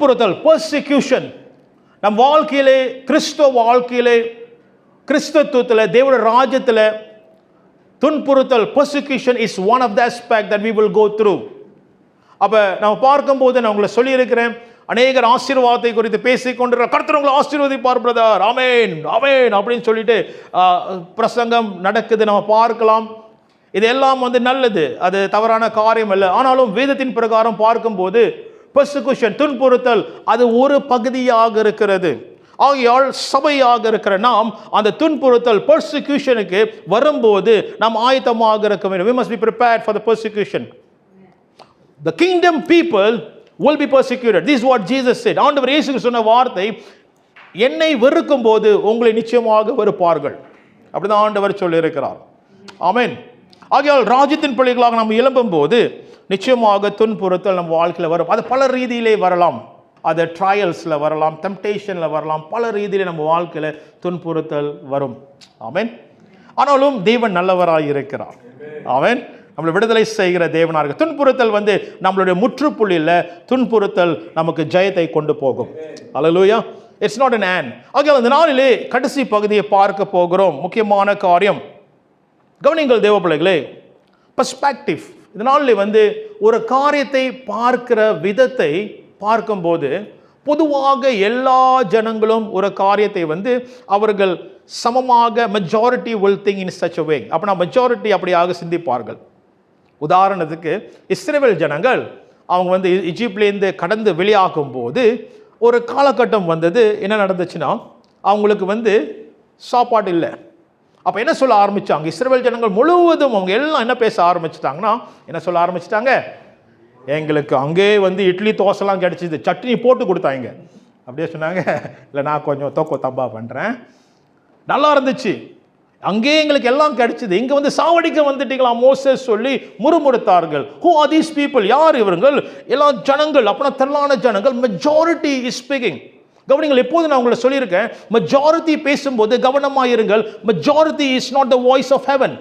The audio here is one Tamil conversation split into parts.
துன்புறுத்தல், பெர்சிக்யூஷன். நம் வாழ்க்கையிலே, கிறிஸ்துவ வாழ்க்கையிலே, கிறிஸ்தவத்தில், தேவனுடைய ராஜ்யத்தில் துன்புறுத்தல், persecution is one of the aspect that we will go through. அப்போ நம்ம பார்க்கும்போது நான் உங்களை சொல்லியிருக்கிறேன், அநேகர் ஆசீர்வாதத்தை குறித்து பேசிக்கொண்டிருக்கிற, கர்த்தர் உங்களை ஆசீர்வதிப்பார் பிரதர், ஆமென் ஆமென் அப்படின்னு சொல்லிட்டு பிரசங்கம் நடக்குது, நம்ம பார்க்கலாம். இது எல்லாம் நல்லது, அது தவறான காரியம் அல்ல. ஆனாலும் வேதத்தின் பிரகாரம் பார்க்கும்போது பெர்சிக்யூஷன், துன்புறுத்தல், அது ஒரு பகுதியாக இருக்கிறது. ஆகையால் சபையாக இருக்கிற நாம் அந்த துன்புறுத்தல், பெர்சிக்யூஷனுக்கு வரும்போது நாம் ஆயத்தமாக இருக்க வேண்டும். We must be prepared for the persecution. The kingdom people will be persecuted. This is what Jesus said. ஆண்டவர் இயேசு சொன்ன வார்த்தை, என்னை வெறுக்கும் போது உங்களை நிச்சயமாக வெறுப்பார்கள். அப்படிதான் ஆண்டவர் சொல்லி இருக்கிறார். ஆமென். ஆகையால் ராஜ்யத்தின் பிள்ளைகளாக நாம் எழும்பும் போது நிச்சயமாக துன்புறுத்தல் நம் வாழ்க்கையில் வரும். அது பல ரீதியிலே வரலாம். அது ட்ரையல்ஸில் வரலாம், டெம்டேஷனில் வரலாம், பல ரீதியில் நம்ம வாழ்க்கையில் துன்புறுத்தல் வரும். ஆமென். ஆனாலும் தேவன் நல்லவராக இருக்கிறார். ஆமென். நம்மளை விடுதலை செய்கிற தேவனாக இருக்கு. துன்புறுத்தல் நம்மளுடைய முற்றுப்புள்ளியில் துன்புறுத்தல் நமக்கு ஜெயத்தை கொண்டு போகும். அல்லேலூயா. It's not an and. ஆகையால் இந்த நாளிலே கடைசி பகுதியை பார்க்க போகிறோம். முக்கியமான காரியம், கவனிங்கள் தேவ பிள்ளைகளே, பெர்ஸ்பெக்டிவ். இந்த நாளில் ஒரு காரியத்தை பார்க்கிற விதத்தை பார்க்கும்போது, பொதுவாக எல்லா ஜனங்களும் ஒரு காரியத்தை அவர்கள் சமமாக majority will think in such a way. அப்படின்னா மெஜாரிட்டி அப்படியாக சிந்திப்பார்கள். உதாரணத்துக்கு இஸ்ரவேல் ஜனங்கள் அவங்க எகிப்திலேருந்து கடந்து வெளியாகும் போது ஒரு காலகட்டம் என்ன நடந்துச்சுன்னா, அவங்களுக்கு சாப்பாடு இல்லை. அப்போ என்ன சொல்ல ஆரம்பித்தாங்க, இஸ்ரவேல் ஜனங்கள் முழுவதும் அவங்க எல்லாம் என்ன பேச ஆரம்பிச்சிட்டாங்கன்னா, என்ன சொல்ல ஆரம்பிச்சிட்டாங்க, எங்களுக்கு அங்கே இட்லி தோசைலாம் கிடச்சிது, சட்னி போட்டு கொடுத்தாங்க. அப்படியே சொன்னாங்க, இல்லை நான் கொஞ்சம் தோக்கோ தப்பா பண்ணுறேன், நல்லா இருந்துச்சு, அங்கே எங்களுக்கு எல்லாம் கிடைச்சிது, இங்கே சாவடிக்க வந்துட்டீங்களா மோசஸ் சொல்லி முறுமுறுத்தார்கள். Who are these people? யார் இவர்கள்? எல்லாம் ஜனங்கள், அப்படின்னா திரளான ஜனங்கள். Majority is speaking. கவனிங்கள், எப்போது நான் உங்களை சொல்லியிருக்கேன், மெஜாரிட்டி பேசும்போது கவனமாக இருங்கள். Majority is not the voice of heaven.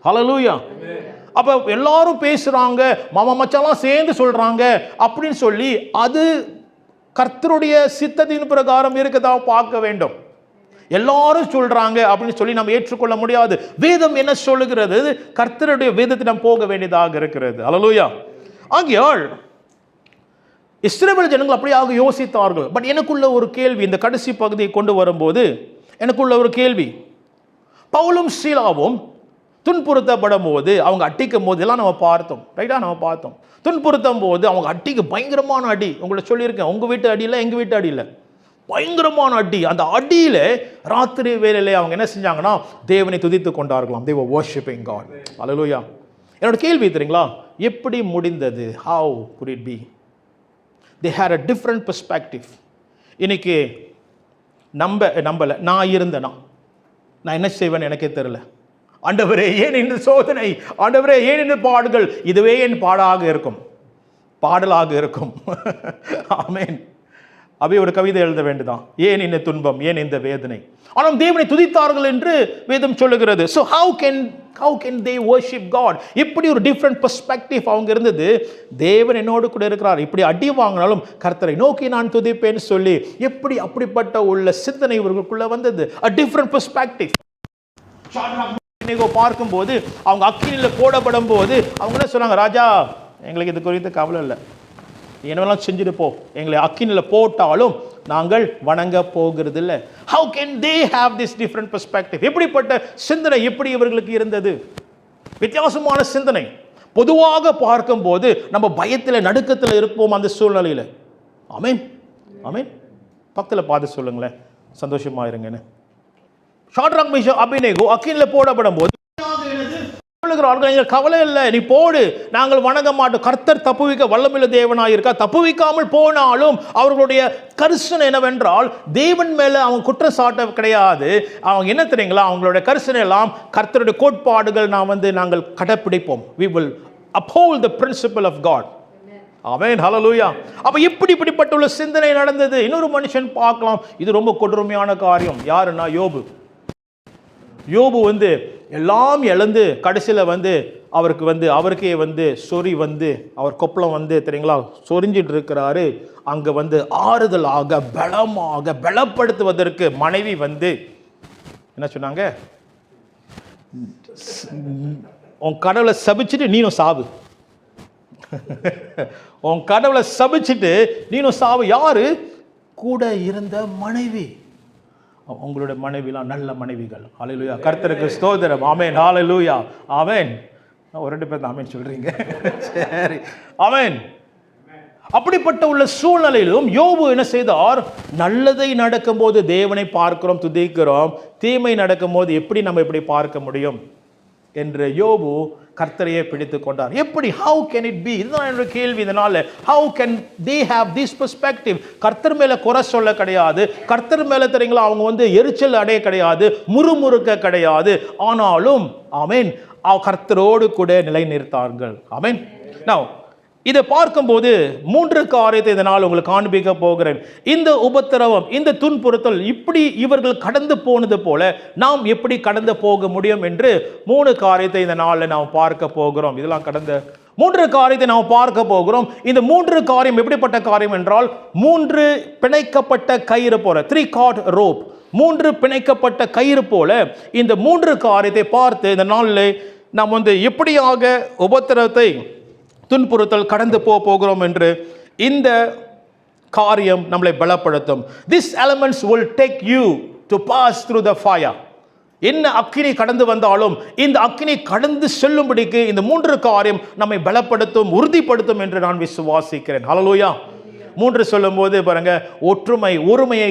ஹல்லேலூயா. அப்போ எல்லாரும் பேசுகிறாங்க, மாமா மச்சாலாம் சேர்ந்து சொல்கிறாங்க அப்படின்னு சொல்லி அது கர்த்தருடைய சித்தத்தின் பிரகாரம் இருக்கதா பார்க்க வேண்டும். எல்லாரும் சொல்றாங்க அப்படின்னு சொல்லி நம்ம ஏற்றுக்கொள்ள முடியாது. வேதம் என்ன சொல்லுகிறது? கர்த்தருடைய வேதத்திடம் போக வேண்டியதாக இருக்கிறது. அல்லேலூயா. ஆகையால் இஸ்ரவேல் ஜனங்கள் அப்படியாக யோசித்தார்கள். பட் எனக்குள்ள ஒரு கேள்வி, இந்த கடைசி பகுதியை கொண்டு வரும்போது எனக்குள்ள ஒரு கேள்வி, பவுலும் சீலாவும் துன்புறுத்தப்படும் போது, அவங்க அட்டிக்கும் போது எல்லாம் நம்ம பார்த்தோம், ரைட்டா? நம்ம பார்த்தோம். துன்புறுத்தும் போது அவங்க அட்டிக்கு பயங்கரமான அடி. உங்களை சொல்லியிருக்கேன், உங்கள் வீட்டு அடி இல்லை, எங்கள் வீட்டு அடி இல்லை, பயங்கரமான அடி. அந்த அடியில் ராத்திரி வேளையிலே அவங்க என்ன செஞ்சாங்கன்னா, தேவனை துதித்து கொண்டார்களாம். they were worshiping God. அல்லேலூயா. என்னோட கேள்வி தெரியுங்களா, எப்படி முடிந்தது? how could it be? they had a different perspective. இன்னைக்கு நம்பலை, நான் இருந்தேனா நான் என்ன செய்வேன்னு எனக்கே தெரியல. ஆண்டவரே ஏன் இந்த சோதனை, ஆண்டவரே ஏன் இந்த பாடுகள், இதுவே என் பாடாக இருக்கும், பாடலாக இருக்கும். ஆமென். அப்படியே ஒரு கவிதை எழுத வேண்டுதான், ஏன் இந்த துன்பம், ஏன் இந்த வேதனை. ஆனால் தேவனை துதித்தார்கள் என்று வேதம் சொல்லுகிறது. So how can they worship God? இப்படி ஒரு டிஃப்ரெண்ட் பெர்ஸ்பெக்டிவ் அவங்க இருந்தது. தேவன் என்னோடு கூட இருக்கிறார், இப்படி அடி வாங்கினாலும் கர்த்தரை நோக்கி நான் துதிப்பேன்னு சொல்லி எப்படி அப்படிப்பட்ட உள்ள சிந்தனை இவர்களுக்குள்ள வந்தது. a different perspective. பார்க்கும்போது அவங்க அக்கினியில் போடப்படும் போது அவங்க என்ன சொன்னாங்க, ராஜா எங்களுக்கு இது குறித்து கவலை இல்லை, என்னவெல்லாம் செஞ்சுட்டு போ, எங்களை அக்கினியில் போட்டாலும் நாங்கள் வணங்க போகிறது இல்லை. how can they have this different perspective? எப்படிப்பட்ட சிந்தனை எப்படி இவர்களுக்கு இருந்தது? வித்தியாசமான சிந்தனை. பொதுவாக பார்க்கும்போது நம்ம பயத்தில் நடுக்கத்தில் இருப்போம் அந்த சூழ்நிலையில். ஆமென் ஆமென். பக்கத்தில் பார்த்து சொல்லுங்களேன், சந்தோஷமா இருங்கன்னு. ஷாட்ராக் மேஷாக் அபேத்நேகோ அக்கினியில் போடப்படும் போது கவலை இல்லை, நீ போடு, நாங்கள் வணங்க மாட்டோம், கர்த்தர் தப்புவிக்க வல்லமையுள்ள தேவனாக இருக்கா. தப்புவிக்காமல் போனாலும் அவர்களுடைய கரிசனை என்னவென்றால், தேவன் மேலே அவங்க குற்றம் சாட்ட கிடையாது. அவங்க என்ன தெரியுங்களா, அவங்களுடைய கரிசனை எல்லாம் கர்த்தருடைய கோட்பாடுகள் நாங்கள் கடைப்பிடிப்போம். we will uphold the principle of God. ஆமென். ஹல்லேலூயா. அப்ப இப்படிப்பட்ட சிந்தனை நடந்தது. இன்னொரு மனுஷன் பார்க்கலாம், இது ரொம்ப கொடுமையான காரியம். யாருன்னா யோபு. யோபு எல்லாம் இழந்து கடைசியில் அவருக்கு அவருக்கே சொறி அவர் கொப்பளம் தெரியுங்களா சொரிஞ்சிட்டு இருக்கிறாரு. அங்கே வந்து ஆறுதலாக பலமாக பலப்படுத்துவதற்கு மனைவி வந்து என்ன சொன்னாங்க, உன் கடவுளை சபிச்சுட்டு நீனும் சாவு, உன் கடவுளை சபிச்சுட்டு நீனும் சாவு. யாரு கூட இருந்த மனைவி. உங்களுடைய மனைவிலாம் நல்ல மனைவிகள். ஹல்லேலூயா, கர்த்தருக்கு ஸ்தோத்திரம். ஆமென், ஹல்லேலூயா, ஆமென். ஒரு 2 பேர் ஆமென் சொல்றீங்க, சரி, ஆமென். அப்படிப்பட்ட உள்ள சூழ்நிலையிலும் யோபு என்ன செய்தார், நல்லதை நடக்கும்போது தேவனை பார்க்கிறோம், துதிக்கிறோம், தீமை நடக்கும்போது எப்படி நம்ம இப்படி பார்க்க முடியும் என்று யோபு கர்த்தரையே பிடித்து கொண்டார். எப்படி, ஹவு கேன் இட் பி, இதுதான் என்னுடைய கேள்வி. இதனால how can they have this perspective. கர்த்தர் மேல குறை சொல்ல கிடையாது, கர்த்தர் மேல தெரியுங்களா அவங்க வந்து எரிச்சல் அடைய கிடையாது, முறுமுறுக்க கிடையாது, ஆனாலும் ஆமென் கர்த்தரோடு கூட நிலை நிறுத்தார்கள். ஆமென். நவ இதை பார்க்கும்போது 3 காரியத்தை இதனால் உங்களுக்கு காண்பிக்க போகிறேன். இந்த உபத்திரவம், இந்த துன்புறுத்தல் இப்படி இவர்கள் கடந்து போனது போல நாம் எப்படி கடந்து போக முடியும் என்று 3 காரியத்தை இந்த நாளில் நாம் பார்க்க போகிறோம். இதெல்லாம் கடந்த 3 காரியத்தை நாம் பார்க்க போகிறோம். இந்த 3 காரியம் எப்படிப்பட்ட காரியம் என்றால், 3 பிணைக்கப்பட்ட கயிறு போல, 3 caught rope, 3 பிணைக்கப்பட்ட கயிறு போல இந்த 3 காரியத்தை பார்த்து இந்த நாளில் நாம் வந்து எப்படியாக உபத்திரவத்தை துன்புறுத்தல் கடந்து போகிறோம் என்று இந்த காரியம் நம்மளை பலப்படுத்தும். These elements will take you to pass through the fire. என்ன அக்கினி கடந்து வந்தாலும் இந்த அக்கினி கடந்து செல்லும்படிக்கு இந்த 3 காரியம் நம்மை பலப்படுத்தும், உறுதிப்படுத்தும் என்று நான் விசுவாசிக்கிறேன். ஹல்லேலூயா. 3 சொல்லும் போது பாருங்க, ஒற்றுமை, ஒருமையை,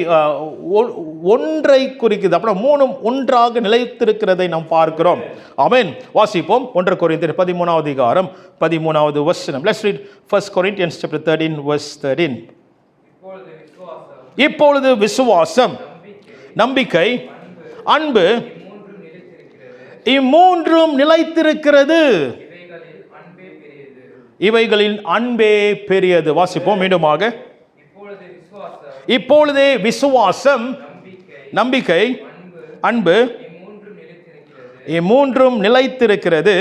ஒன்றை குறிக்குது. அப்புறம் 3 ஒன்றாக நிலைத்திருக்கிறதை நாம் பார்க்கிறோம். ஆமென். வாசிப்போம் 1 கொரிந்தியர் 13வது அதிகாரம் 13வது வசனம். Let's read 1 Corinthians chapter 13 verse 13. இப்பொழுது விசுவாசம், நம்பிக்கை, அன்பு இம்மூன்றும் நிலைத்திருக்கிறது, இவைகளில் அன்பே பெரியது. வாசிப்போம் மீண்டுமாக. இப்பொழுதே விசுவாசம், நம்பிக்கை, அன்பு இம்மூன்றும் நிலைத்திருக்கிறது,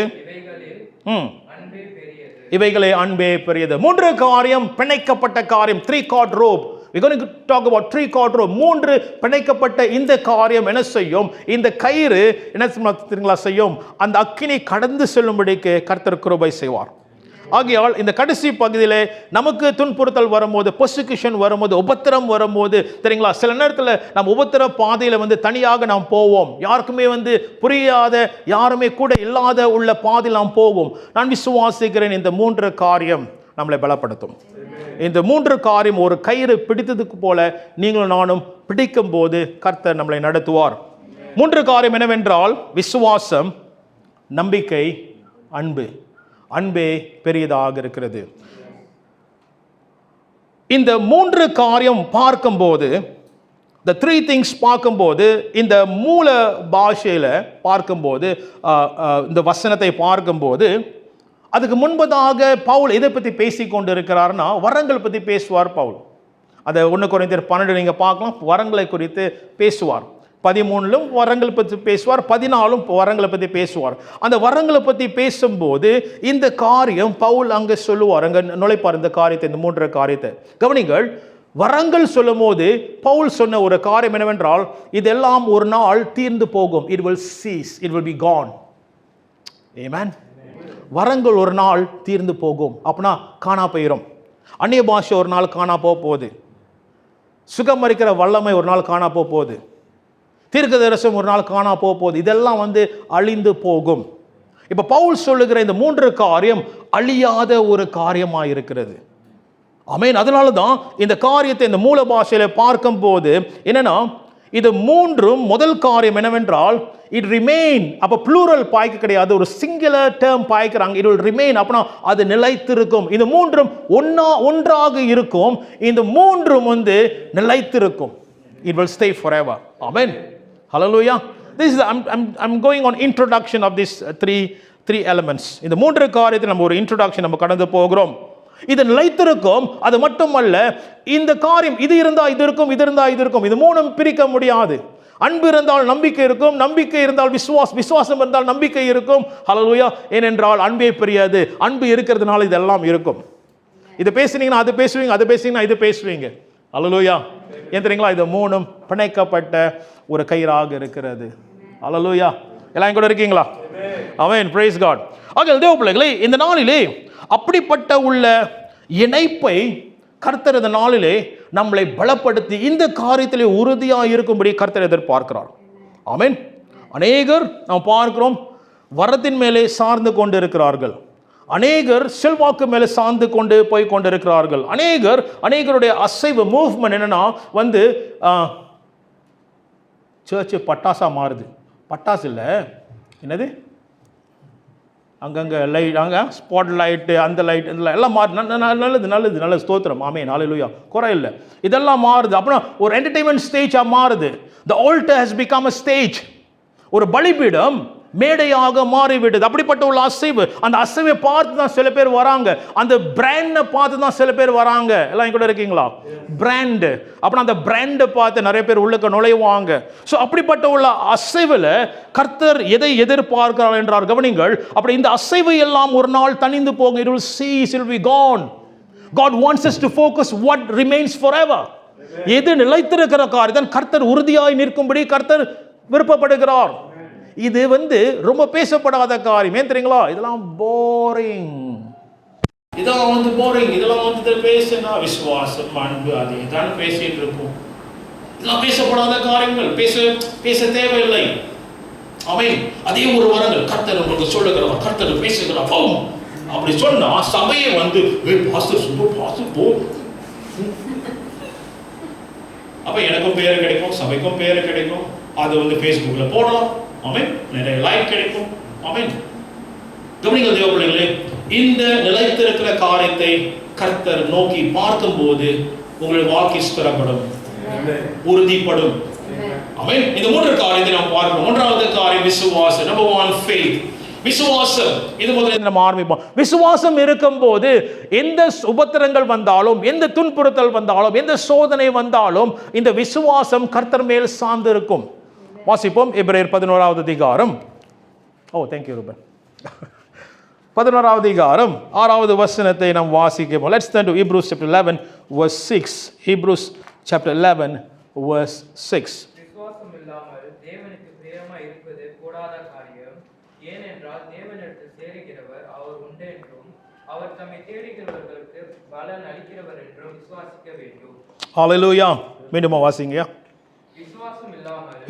இவைகளே அன்பே பெரியது. 3 காரியம் பிணைக்கப்பட்ட காரியம், 3 caught rope. We're going to talk about 3 caught rope. 3 பிணைக்கப்பட்ட இந்த காரியம் என்ன செய்யும், இந்த கயிறு என்ன செய்யும், அந்த அக்கினி கடந்து செல்லும்படிக்கு கர்த்தர் கிருபை செய்வார். ஆகையால் இந்த கடைசி பகுதியிலே நமக்கு துன்புறுத்தல் வரும்போது, பெர்சிக்யூஷன் வரும்போது, உபத்திரம் வரும்போது தெரியுங்களா, சில நேரத்தில் நம்ம உபத்திர பாதையில் வந்து தனியாக நாம் போவோம், யாருக்குமே வந்து புரியாத, யாருமே கூட இல்லாத உள்ள பாதையில் நாம் போவோம். நான் விசுவாசிக்கிறேன் இந்த 3 காரியம் நம்மளை பலப்படுத்தும். இந்த 3 காரியம் ஒரு கயிறு பிடித்ததுக்கு போல நீங்களும் நானும் பிடிக்கும் போது கர்த்தர் நம்மளை நடத்துவார். 3 காரியம் என்னவென்றால், விசுவாசம், நம்பிக்கை, அன்பு. அன்பே பெரியதாக இருக்கிறது. இந்த 3 காரியம் பார்க்கும்போது, the 3 things பார்க்கும்போது, இந்த மூல பாஷையில் பார்க்கும்போது, இந்த வசனத்தை பார்க்கும்போது, அதுக்கு முன்பதாக பவுல் எதை பற்றி பேசி கொண்டு இருக்கிறார்னா, வரங்கள் பற்றி பேசுவார் பவுல். அதை 1 கொரிந்தியர் 12 நீங்கள் பார்க்கலாம், வரங்களை குறித்து பேசுவார். 13 வரங்களை பற்றி பேசுவார், 14 வரங்களை பற்றி பேசுவார். அந்த வரங்களை பற்றி பேசும்போது இந்த காரியம் பவுல் அங்கே சொல்லுவார், அங்கே நுழைப்பார் இந்த காரியத்தை, இந்த 3 காரியத்தை கவனிங்கள். வரங்கள் சொல்லும் போது பவுல் சொன்ன ஒரு காரியம் என்னவென்றால், இதெல்லாம் ஒரு நாள் தீர்ந்து போகும். It will cease, it will be gone. Amen. வரங்கள் ஒரு நாள் தீர்ந்து போகும், அப்படின்னா காணா போயிடும். அந்நிய பாஷை ஒரு நாள் காணா போகுது, சுகமரிக்கிற வல்லமை ஒரு நாள் காணா போகுது, தீர்க்க தரிசனம் ஒரு நாள் காணா போகுது, இதெல்லாம் வந்து அழிந்து போகும். இப்ப பவுல் சொல்லுகிற இந்த 3 காரியம் அழியாத ஒரு காரியமாக இருக்கிறது. ஆமென். அதனால தான் இந்த காரியத்தை இந்த மூல பாஷையில பார்க்கும் போது என்னன்னா, இது 3 முதல் காரியம் என்னவென்றால், இட் ரிமெயின். அப்ப ப்ளூரல் பாய்க்க கிடையாது, ஒரு சிங்குலர் டேர்ம் பாய்க்கிறாங்க. இட் வில் ரிமெயின், அப்படின்னா அது நிலைத்திருக்கும். இந்த 3 ஒன்றாக இருக்கும். இந்த 3 வந்து நிலைத்திருக்கும். It will stay forever. Amen. Hallelujah. This is I'm going on introduction of these three elements. இந்த 3 காரியத்தை நம்ம ஒரு இன்ட்ரோடக்ஷன் நம்ம கடந்து போகிறோம். இது நிலைத்திருக்கும். அது மட்டுமல்ல, இந்த காரியம் இது இருந்தா இது இருக்கும், இது இருந்தா இது இருக்கும். இது 3 பிரிக்க முடியாது. அன்பு இருந்தால் நம்பிக்கை இருக்கும், நம்பிக்கை இருந்தால் விசுவாசம் இருந்தால் நம்பிக்கை இருக்கும். ஹல்லேலூயா. ஏனென்றால் அன்பே பெரியது. அன்பு இருக்கிறதுனால இதெல்லாம் இருக்கும். இது பேசுனீங்கன்னா அது பேசுவீங்க, அது பேசுனீங்கன்னா இது பேசுவீங்க. அல்லேலூயா. ஏன் தெரியுங்களா? இது மூணும் பிணைக்கப்பட்ட ஒரு கயிறாக இருக்கிறது. அல்லேலூயா. எல்லாம் கூட இருக்கீங்களா? ஆமென். Praise God. ஆக தேவ பிள்ளைகளே, இந்த நாளிலே அப்படிப்பட்ட உள்ள இணைப்பை கர்த்தர் இந்த நாளிலே நம்மளை பலப்படுத்தி இந்த காரியத்திலே உறுதியாக இருக்கும்படி கர்த்தர் எதிர்பார்க்கிறார். ஆமென். அநேகர் நாம் பார்க்கிறோம் வரத்தின் மேலே சார்ந்து கொண்டு இருக்கிறார்கள். அநேகர் செல்வாக்கு மேலே சார்ந்து கொண்டு போய் கொண்டிருக்கிறார்கள். அநேகருடைய அசைவு மூவ்மெண்ட் என்னன்னா வந்து சர்ச்சு பட்டாசா மாறுது. பட்டாசு இல்லை, என்னது அங்கங்கே லைட், அங்கே ஸ்பாட் லைட்டு, அந்த லைட், எல்லாம் மாறு. நல்லது ஸ்தோத்திரம். ஆமென். ஹல்லேலூயா. குறை இல்லை. இதெல்லாம் மாறுது. அப்புறம் ஒரு என்டர்டெயின்மெண்ட் ஸ்டேஜாக மாறுது. The altar has become a stage. ஒரு பலிபீடம் மேடையாக மாறிவிடுது. அப்படிப்பட்ட உள்ள அசைவு, அந்த அசைவை பார்த்து தான் சில பேர் வராங்க. அந்த பிராண்டை பார்த்து தான் சில பேர் வராங்க. எல்லாம் கூட இருக்கீங்களா? பிராண்டு. அப்புறம் அந்த பிராண்டை பார்த்து நிறைய பேர் உள்ளுக்கு நுழைவாங்க. ஸோ அப்படிப்பட்ட உள்ள அசைவில் கர்த்தர் எதை எதிர்பார்க்கிறார் என்றார் கவனிங்கள். அப்படி இந்த அசைவு எல்லாம் ஒரு நாள் தணிந்து போகும். It will cease, it will be gone. God wants us to focus what remains forever. எது நிலைத்திருக்கிற காரியம் கர்த்தர் உறுதியாய் நிற்கும்படி கர்த்தர் விருப்பப்படுகிறார். இது வந்து ரொம்ப பேசப்படாத காரியம். ஏன் தெரியுங்களா? இதெல்லாம் போரிங், இதெல்லாம் வந்து போரிங், இதெல்லாம் வந்து பேசுனா விசுவாசம், அன்பு, அது இதான் பேசிட்டு இருக்கும். இதெல்லாம் பேசப்படாத காரியங்கள், பேச தேவையில்லை. ஆமென். அதே ஒரு வரங்கள் கர்த்தர் உங்களுக்கு சொல்லுகிறவர், கர்த்தர் பேசுகிறார். அப்படி சொன்னா சபையை வந்து பாஸ்டர் போ, அப்ப எனக்கும் பேரு கிடைக்கும், சபைக்கும் பேரு கிடைக்கும். அது வந்து ஃபேஸ்புக்கில் போடலாம். ஆமென். நிறைய லைக் கிடைக்கும். ஆமென். கவனிங்கள் தேவ பிள்ளைகளே, இந்த நிலைத்திருக்கிற காரியத்தை கர்த்தர் நோக்கி பார்க்கும்போது உங்களுடைய வாழ்க்கை ஸ்திரப்படும், உறுதிப்படும். ஆமென். இந்த மூன்று காரியத்தை நாம் பார்க்கிறோம். மூன்றாவது காரியம் விசுவாசம். Number 1 faith. விசுவாசம். இது முதல்ல நம்ம ஆரம்பிப்போம். விசுவாசம் இருக்கும்போது எந்த உபத்திரங்கள் வந்தாலும், எந்த துன்புறுத்தல் வந்தாலும், எந்த சோதனை வந்தாலும் இந்த விசுவாசம் கர்த்தர் மேல் சார்ந்து இருக்கும். வாசிப்போம் எபிரேயர் 11வது அதிகாரம். Thank you Ruban. 11வது அதிகாரம் 6வது வசனத்தை நாம் வாசிப்போம். Let's turn to Hebrews chapter 11 verse 6. Hebrews chapter 11 verse 6. விசுவாசம் இல்லாமல் தேவனுக்கு பிரியமாய் இருப்பது கூடாத காரியம். ஏனென்றால் தேவனிடத்தில் சேருகிறவர் அவர் உண்டு என்றும் அவர் தம்மை தேடுகிறவர்களுக்கு பலன் அளிக்கிறவர் என்றும் விசுவாசிக்க வேண்டும். ஹல்லேலூயா. மீண்டும் வாசிங்க.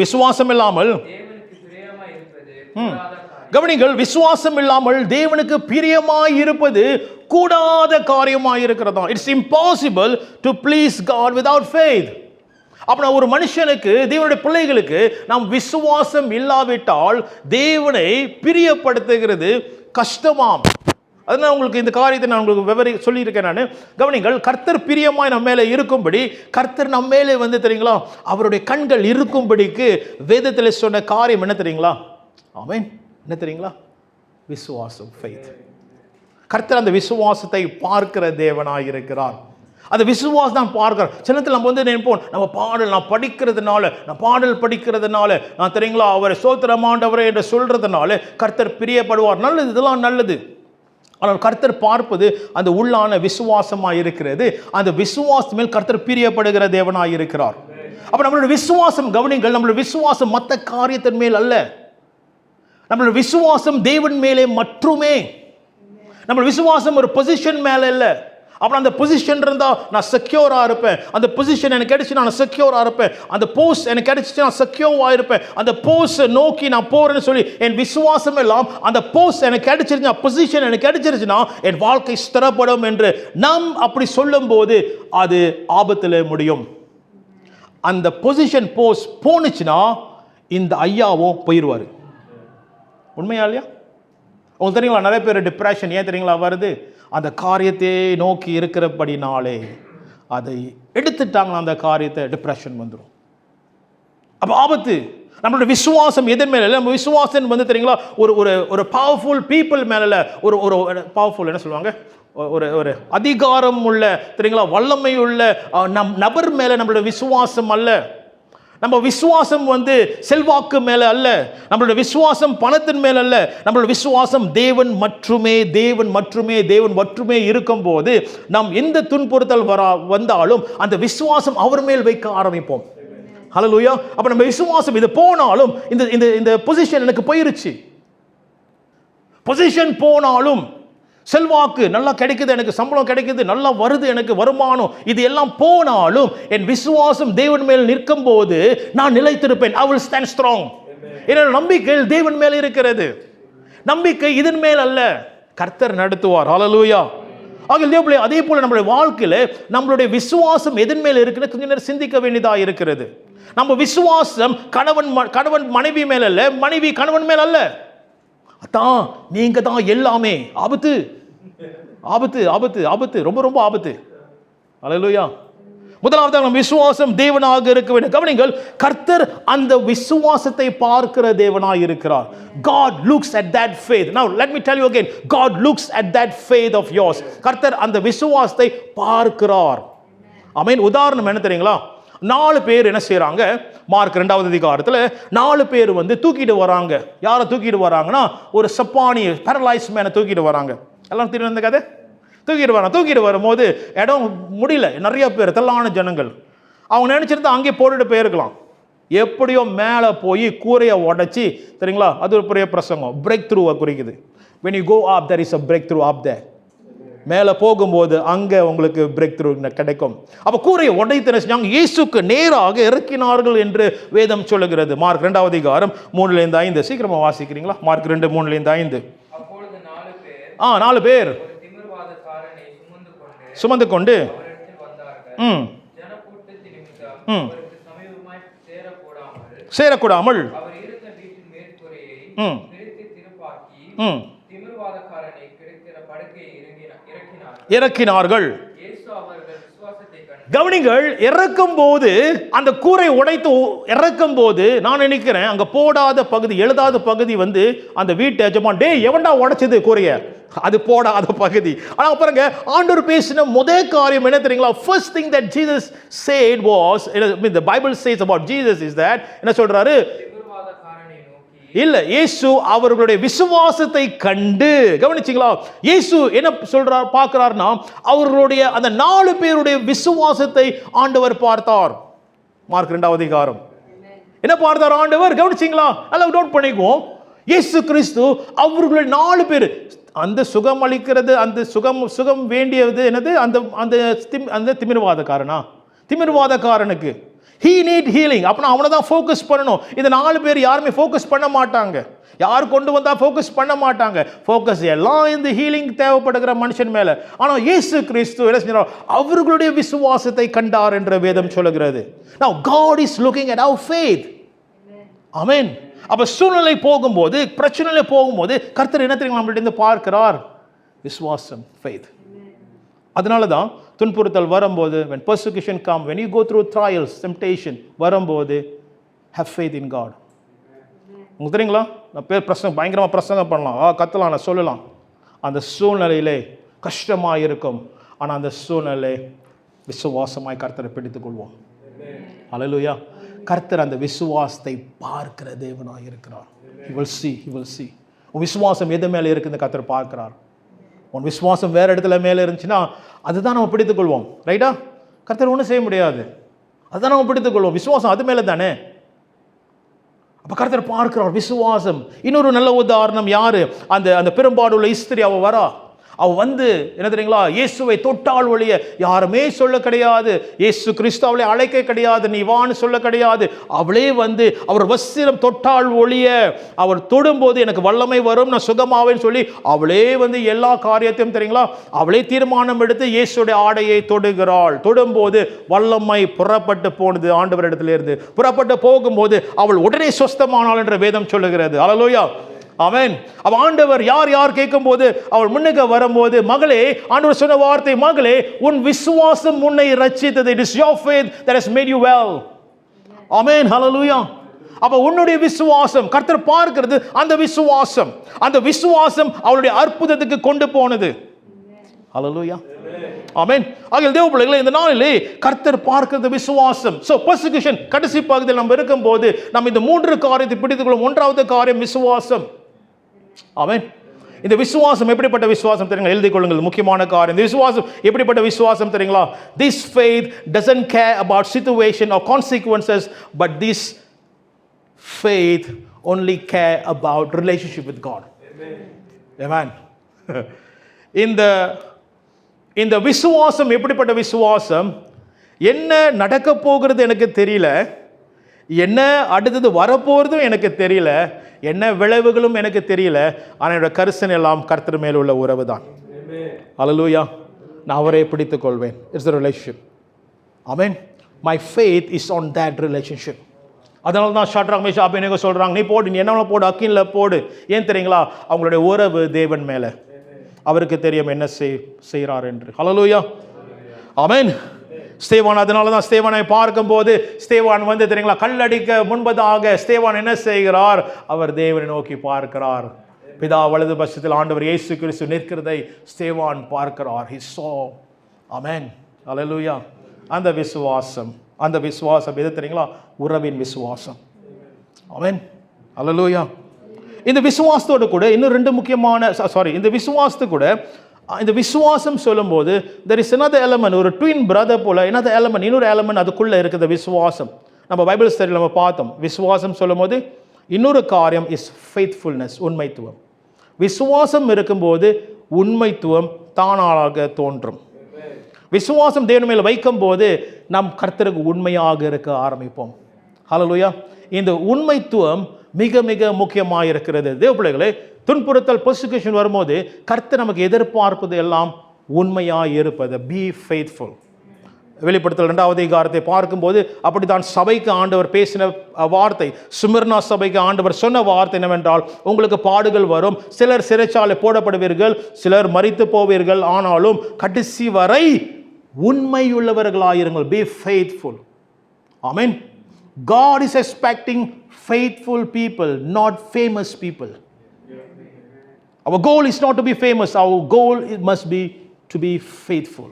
விசுவாசம் இல்லாமல் தேவனுக்கு பிரியமாய் இருப்பது கூடாத காரியம். கவனிங்கள், விசுவாசம் இல்லாமல் தேவனுக்கு பிரியமாய் இருப்பது கூடாத காரியமாய் இருக்கிறதா. It's impossible to please God without faith. அப்படின்னா ஒரு மனுஷனுக்கு, தேவனுடைய பிள்ளைகளுக்கு நாம் விசுவாசம் இல்லாவிட்டால் தேவனை பிரியப்படுத்துகிறது கஷ்டமாம். அதனால் உங்களுக்கு இந்த காரியத்தை நான் உங்களுக்கு சொல்லியிருக்கேன். நான் கவனிங்கள், கர்த்தர் பிரியமாய் நம்ம மேலே இருக்கும்படி, கர்த்தர் நம்ம மேலே வந்து தெரியுங்களா அவருடைய கண்கள் இருக்கும்படிக்கு வேதத்தில் சொன்ன காரியம் என்ன தெரியுங்களா? ஆமென். என்ன தெரியுங்களா? விசுவாசம், ஃபெய்த். கர்த்தர் அந்த விசுவாசத்தை பார்க்கிற தேவனாய் இருக்கிறார். அந்த விசுவாசம் தான் பார்க்கிறார். சின்னத்தில் நம்ம வந்து நினைப்போம், நம்ம நான் பாடல் படிக்கிறதுனால நான் தெரியுங்களா அவரை ஸ்தோத்திரமாண்டவரே என்று சொல்றதுனால கர்த்தர் பிரியப்படுவார். நல்லது, இதெல்லாம் நல்லது. ஆனால் கர்த்தர் பார்ப்பது அந்த உள்ளான விசுவாசமாக இருக்கிறது. அந்த விசுவாசம் மேல் கர்த்தர் பிரியப்படுகிற தேவனாய் இருக்கிறார். அப்ப நம்மளுடைய விசுவாசம், கவனிங்கள், நம்மளுடைய விசுவாசம் மற்ற காரியத்தின் மேல் அல்ல. நம்மளுடைய விசுவாசம் தேவன் மேலே மட்டுமே. நம்மளுடைய விசுவாசம் ஒரு பொசிஷன் மேலே இல்லை. அப்புறம் அந்த பொசிஷன் இருந்தால் நான் செக்யூராக இருப்பேன். அந்த பொசிஷன் எனக்கு கிடைச்சி நான் செக்யூராக இருப்பேன். அந்த போஸ்ட் எனக்கு கிடைச்சி நான் செக்யூராக இருப்பேன். அந்த போஸ்ட் நோக்கி நான் போகிறேன்னு சொல்லி என் விசுவாசம் எல்லாம் அந்த போஸ்ட் எனக்கு கிடைச்சிருச்சு, பொசிஷன் எனக்கு கிடைச்சிருச்சுன்னா என் வாழ்க்கை ஸ்திரப்படும் என்று நாம் அப்படி சொல்லும் போது அது ஆபத்தில் முடியும். அந்த பொசிஷன் போஸ்ட் போனுச்சுன்னா இந்த ஐயாவும் போயிடுவார். உண்மையா இல்லையா? உங்களுக்கு தெரியுங்களா, நிறைய பேர் டிப்ரெஷன் ஏன் தெரியுங்களா வருது? அந்த காரியத்தை நோக்கி இருக்கிறபடினாலே அதை எடுத்துட்டாங்கன்னா அந்த காரியத்தை டிப்ரெஷன் வந்துடும். அப்போ ஆபத்து. நம்மளோட விசுவாசம் எதன் மேலே இல்லை? நம்ம விசுவாசம் வந்து தெரியுங்களா ஒரு பவர்ஃபுல் பீப்புள் மேலே, ஒரு பவர்ஃபுல் என்ன சொல்லுவாங்க, ஒரு அதிகாரம் உள்ள தெரியுங்களா வல்லமை உள்ள நபர் மேலே நம்மளோட விசுவாசம் அல்ல. நம்ம விசுவாசம் செல்வாக்கு மேல அல்ல, நம்மளுடைய விசுவாசம் பணத்தின் மேல அல்ல, நம்மளுடைய விசுவாசம் தேவன் மட்டுமே. தேவன் மட்டுமே, தேவன் மட்டுமே இருக்கும்போது நாம் எந்த துன்புறுத்தல் வந்தாலும் அந்த விசுவாசம் அவர் மேல் வைக்க ஆரம்பிப்போம். ஹல்லேலூயா. அப்ப நம்ம விசுவாசம் இது போனாலும் இந்த பொசிஷன் எனக்கு போயிருச்சு, பொசிஷன் போனாலும் செல்வாக்கு நல்லா கிடைக்குது, எனக்கு சம்பளம் கிடைக்குது, நல்லா வருது, எனக்கு வருமானம், இது எல்லாம் போனாலும் என் விசுவாசம் தேவன் மேல் நிற்கும் போது நான் நிலைத்திருப்பேன். I will stand strong. என்னோட நம்பிக்கை தேவன் மேல் இருக்கிறது. நம்பிக்கை இதன் மேல் அல்ல. கர்த்தர் நடத்துவார். ஹல்லேலூயா. அதே போல நம்மளுடைய வாழ்க்கையில நம்மளுடைய விசுவாசம் எதன் மேல் இருக்கிறது கொஞ்ச நேரம் சிந்திக்க வேண்டியதா இருக்கிறது. நம்ம விசுவாசம் கணவன் மனைவி மேல் அல்ல, மனைவி கணவன் மேல் அல்ல. அதான் நீங்க தான் எல்லாமே. ஆபத்து ஆபத்து ஆபத்து ஆபத்து, ரொம்ப ரொம்ப ஆபத்து. அல்லேலூயா. முதலாவது நம்ம விசுவாசம் தேவனாக இருக்க வேண்டும். கவனிங்கள், கர்த்தர் அந்த விசுவாசத்தை பார்க்கிற தேவனாய் இருக்கிறார். God looks at that faith. Now let me tell you again, God looks at that faith of yours. கர்த்தர் அந்த விசுவாசத்தை பார்க்கிறார். ஆமென். உதாரணம் என்ன தெரியுங்களா? 4 பேர் என்ன செய்யறாங்க? மார்க் 2வது அதிகாரத்தில் 4 பேர் தூக்கிட்டு வராங்க. யாரை தூக்கிட்டு வராங்கன்னா, ஒரு சப்பானி பேரலைஸ் மேனை தூக்கிட்டு வராங்க. எல்லாம் தெரியும் இந்த கதை. தூக்கிட்டு வரும்போது இடம் முடியல, நிறைய பேர் திரளான ஜனங்கள். அவங்க நினைச்சிருந்தா அங்கே போட்டுட்டு போயிருக்கலாம். எப்படியோ மேலே போய் கூரையை உடைச்சி, சரிங்களா, அது ஒரு பெரிய பிரசங்கம். பிரேக் த்ரூவை குறிக்குது. when you go up there is a breakthrough up there. மேலே போகும்போது அங்கே உங்களுக்கு பிரேக் த்ரூ கிடைக்கும். அப்போ கூரையை உடைத்து செஞ்சாங்க, இயேசுக்கு நேராக இறக்கினார்கள் என்று வேதம் சொல்லுகிறது. மார்க் 2வது அதிகாரம் 3-5. சீக்கிரமா வாசிக்கிறீங்களா? மார்க் 2:3-5. அப்பொழுது 4 பேர் 4 பேர் திமிர்வாதக்காரனை சுமந்து கொண்டு சேரக்கூடாமல் அவர் இருந்த வீட்டின் மேற்கூரையை பிரித்து திருப்பாக்கி திமிர்வாதக்காரனை கிடக்கிற படுக்கையை இறக்கினார்கள். கவனிங்கள், இறக்கும் போது அந்த கூரை உடைத்து இறக்கும் போது நான் நினைக்கிறேன் அங்க போடாத பகுதி, எழுதாத பகுதி அந்த வீட்டு எஜமான், டே எவன்டா உடைச்சது கூரைய, அது போடாத பகுதி. ஆனா பாருங்க, ஆண்டவர் பேசின முதல் காரியம் என்ன தெரியுங்களா? first thing that Jesus said was, the Bible says about Jesus is that என்ன சொல்றாரு? இல்ல, இயேசு அவர்களுடைய விசுவாசத்தை கண்டு, கவனிச்சீங்களா? இயேசு என்ன சொல்றார் பார்க்கிறார்னா, அவர்களுடைய அந்த 4 பேருடைய விசுவாசத்தை ஆண்டவர் பார்த்தார். மார்க் 2வது அதிகாரம் என்ன பார்த்தார் ஆண்டவர்? கவனிச்சீங்களா? நல்லா நோட் பண்ணிக்குவோம். இயேசு கிறிஸ்து அவர்களுடைய 4 பேர், அந்த சுகம் அளிக்கிறது, அந்த சுகம் வேண்டியது என்னது? அந்த திமிர்வாதக்காரனுக்கு he need healing. அப்பனா அவனை தான் ஃபோக்கஸ் பண்ணணும். இந்த 4 பேர் யாருமே ஃபோக்கஸ் பண்ண மாட்டாங்க. யார் கொண்டு வந்தா ஃபோக்கஸ் பண்ண மாட்டாங்க. ஃபோக்கஸ் எல்லாம் இந்த ஹீலிங் தேவைப்படுகிற மனுஷன் மேல. ஆனா இயேசு கிறிஸ்து என்ன செஞ்சார்? அவர்களுடைய விசுவாசத்தை கண்டார் என்ற வேதம் சொல்லுகிறது. Now God is looking at our faith. ஆமென். அப்ப சூழ்நிலை போகும்போது, பிரச்சனையில போகும்போது கர்த்தர் என்ன தெரியுமா நம்மள்ட்ட இருந்து பார்க்கிறார்? விசுவாசம், faith. அதனால தான் துன்புறுத்தல் வரும்போது, when persecution come, when you go through trials, temptation வரும்போது, have faith in God. உங்களுக்கு தெரியுங்களா? நான் பயங்கரமாக பிரசங்கம் பண்ணலாம், கத்தலாம், நான் சொல்லலாம். அந்த சூழ்நிலையிலே கஷ்டமாக இருக்கும். ஆனால் அந்த சூழ்நிலை விசுவாசமாய் கர்த்தரை பிடித்துக் கொள்வோம். அல்லேலூயா. கர்த்தர் அந்த விசுவாசத்தை பார்க்கிற தேவனாக இருக்கிறார். He will see. உன் விசுவாசம் எது மேலே இருக்குன்னு கர்த்தர் பார்க்கிறார். உன் விசுவாசம் வேற இடத்துல மேலே இருந்துச்சுன்னா அதுதான் நம்ம பிடித்துக் கொள்வோம். ரைட்டா? கர்த்தர் ஒன்றும் செய்ய முடியாது. அதுதான் நம்ம பிடித்துக் கொள்வோம். விசுவாசம் அது மேலே தானே. அப்ப கர்த்தர் பார்க்கிறார் விசுவாசம். இன்னொரு நல்ல உதாரணம் யாரு? அந்த பெரும்பாடுள்ள ஸ்திரீ. அவ வரா, அவ என்ன தெரியுங்களா? இயேசுவை தொட்டால் ஒழிய யாருமே சொல்ல கிடையாது. இயேசு கிறிஸ்து அவளை அழைக்க கிடையாது, நீ வான்னு சொல்ல கிடையாது. அவளே அவர் வஸ்திரம் தொட்டால் ஒழிய, அவர் தொடும்போது எனக்கு வல்லமை வரும், நான் சுகமாவேன்னு சொல்லி அவளே எல்லா காரியத்தையும் தெரியுங்களா, அவளே தீர்மானம் எடுத்து இயேசுடைய ஆடையை தொடுகிறாள். தொடும்போது வல்லமை புறப்பட்டு போனது ஆண்டவரிடத்திலிருந்து. புறப்பட்டு போகும்போது அவள் உடனே சொஸ்தமானாள் என்ற வேதம் சொல்லுகிறது. அல்லேலூயா. ஆமென். அப்ப ஆண்டவர் யார் கேட்கும் போது அவள் முன்னுக்கு வரும்போது, மகளே, ஆண்டவர் சொன்ன வார்த்தை, மகளே, உன் விசுவாசம் உன்னை ரட்சித்தது. It is your faith that has made you well. ஆமென். ஹல்லேலூயா. அப்ப உன்னுடைய விசுவாசம் கர்த்தர் பார்க்கிறது. அந்த விசுவாசம் அவளுடைய அற்புதத்துக்கு கொண்டு போனது. ஹல்லேலூயா. ஆமென். ஆகிய தேவ பிள்ளைகளே, இந்த நாளிலே கர்த்தர் பார்க்கிறது விசுவாசம். சோ பெர்சிக்யூஷன் கடைசி பகுதியில் நம்ம இருக்கும்போது நம்ம இந்த 3 காரியத்தை பிடித்துக்கொள்ளும். 1வது காரியம் விசுவாசம். ஆமென். இந்த விசுவாசம் எப்படிப்பட்ட விசுவாசம் தெரியுங்களா? எழுதிக் கொள்ளுங்கள், முக்கியமான காரியம். இந்த விசுவாசம் எப்படிப்பட்ட விசுவாசம் தெரியுங்களா? This faith doesn't care about situation or consequences, but this faith only care about relationship with God. Amen. இந்த விசுவாசம் எப்படிப்பட்ட விசுவாசம்? என்ன நடக்க போகிறது எனக்கு தெரியல, என்ன அடுத்தது வரப்போகிறதும் எனக்கு தெரியல, என்ன விளைவுகளும் எனக்கு தெரியல, ஆனால் என்னோட கரிசனை எல்லாம் கர்த்தர் மேல் உள்ள உறவு தான். அல்லேலூயா. நான் அவரை பிடித்துக் கொள்வேன். It's a relationship. Amen. My faith is on that relationship. அதனால தான் ஷாட்ராக் மேஷாக் ஆபேத்நேகோ சொல்றாங்க, நீ போடு, நீ என்ன போடு, அக்கினில போடு. ஏன் தெரியுங்களா? அவங்களுடைய உறவு தேவன் மேல. அவருக்கு தெரியும் என்ன செய்கிறார் என்று. ஹல்லேலூயா. ஆமென். ஸ்தேவான், அதனால தான் ஸ்தேவானை பார்க்கும்போது ஸ்தேவான் வந்து தெரியுங்களா, கல்லடிக்க முன்பதாக ஸ்தேவான் என்ன செய்கிறார்? அவர் தேவனை நோக்கி பார்க்கிறார். பிதா வலது பட்சத்தில் ஆண்டவர் இயேசு கிறிஸ்து நிற்கிறதை ஸ்தேவான் பார்க்கிறார். He saw. ஆமென். ஹல்லேலூயா. அந்த விசுவாசம் எது தெரியுங்களா? உறவின் விசுவாசம். ஆமென். ஹல்லேலூயா. இந்த விசுவாசத்தோடு கூட இன்னும் 2 முக்கியமான இந்த விசுவாசத்து கூட இந்த விசுவாசம் சொல்லும்போது there is another element, ஒரு ட்வின் பிரதர் போல another element, இன்னொரு எலமெண்ட் அதுக்குள்ள இருக்குது விசுவாசம். நம்ம பைபிள் ஸ்டடியில் நம்ம பார்த்தோம். விசுவாசம் சொல்லும்போது இன்னொரு காரியம் இஸ் ஃபெய்த்ஃபுல்னஸ், உண்மைத்துவம். விசுவாசம் இருக்கும்போது உண்மைத்துவம் தானாக தோன்றும். விசுவாசம் தேவன் மேல் வைக்கும் போது நாம் கர்த்தருக்கு உண்மையாக இருக்க ஆரம்பிப்போம். ஹல்லேலூயா. இந்த உண்மைத்துவம் மிக மிக முக்கியமாக இருக்கிறது. தேவ பிள்ளைகளே, துன்புறுத்தல் பெர்சிக்யூஷன் வரும்போது கர்த்தர் நமக்கு எதிர்பார்ப்பது எல்லாம் உண்மையாக இருப்பது. B faithful. வெளிப்படுத்தல் 2வது அதிகாரத்தை பார்க்கும்போது அப்படித்தான் சபைக்கு ஆண்டவர் பேசின வார்த்தை, சுமிர்னா சபைக்கு ஆண்டவர் சொன்ன வார்த்தை என்னவென்றால், உங்களுக்கு பாடுகள் வரும், சிலர் சிறைச்சாலை போடப்படுவீர்கள், சிலர் மரித்து போவீர்கள், ஆனாலும் கடைசி வரை உண்மையுள்ளவர்களாயிருங்கள். Be faithful. ஆமென். God is expecting faithful people, not famous people. Our goal is not to be famous. Our goal must be to be faithful.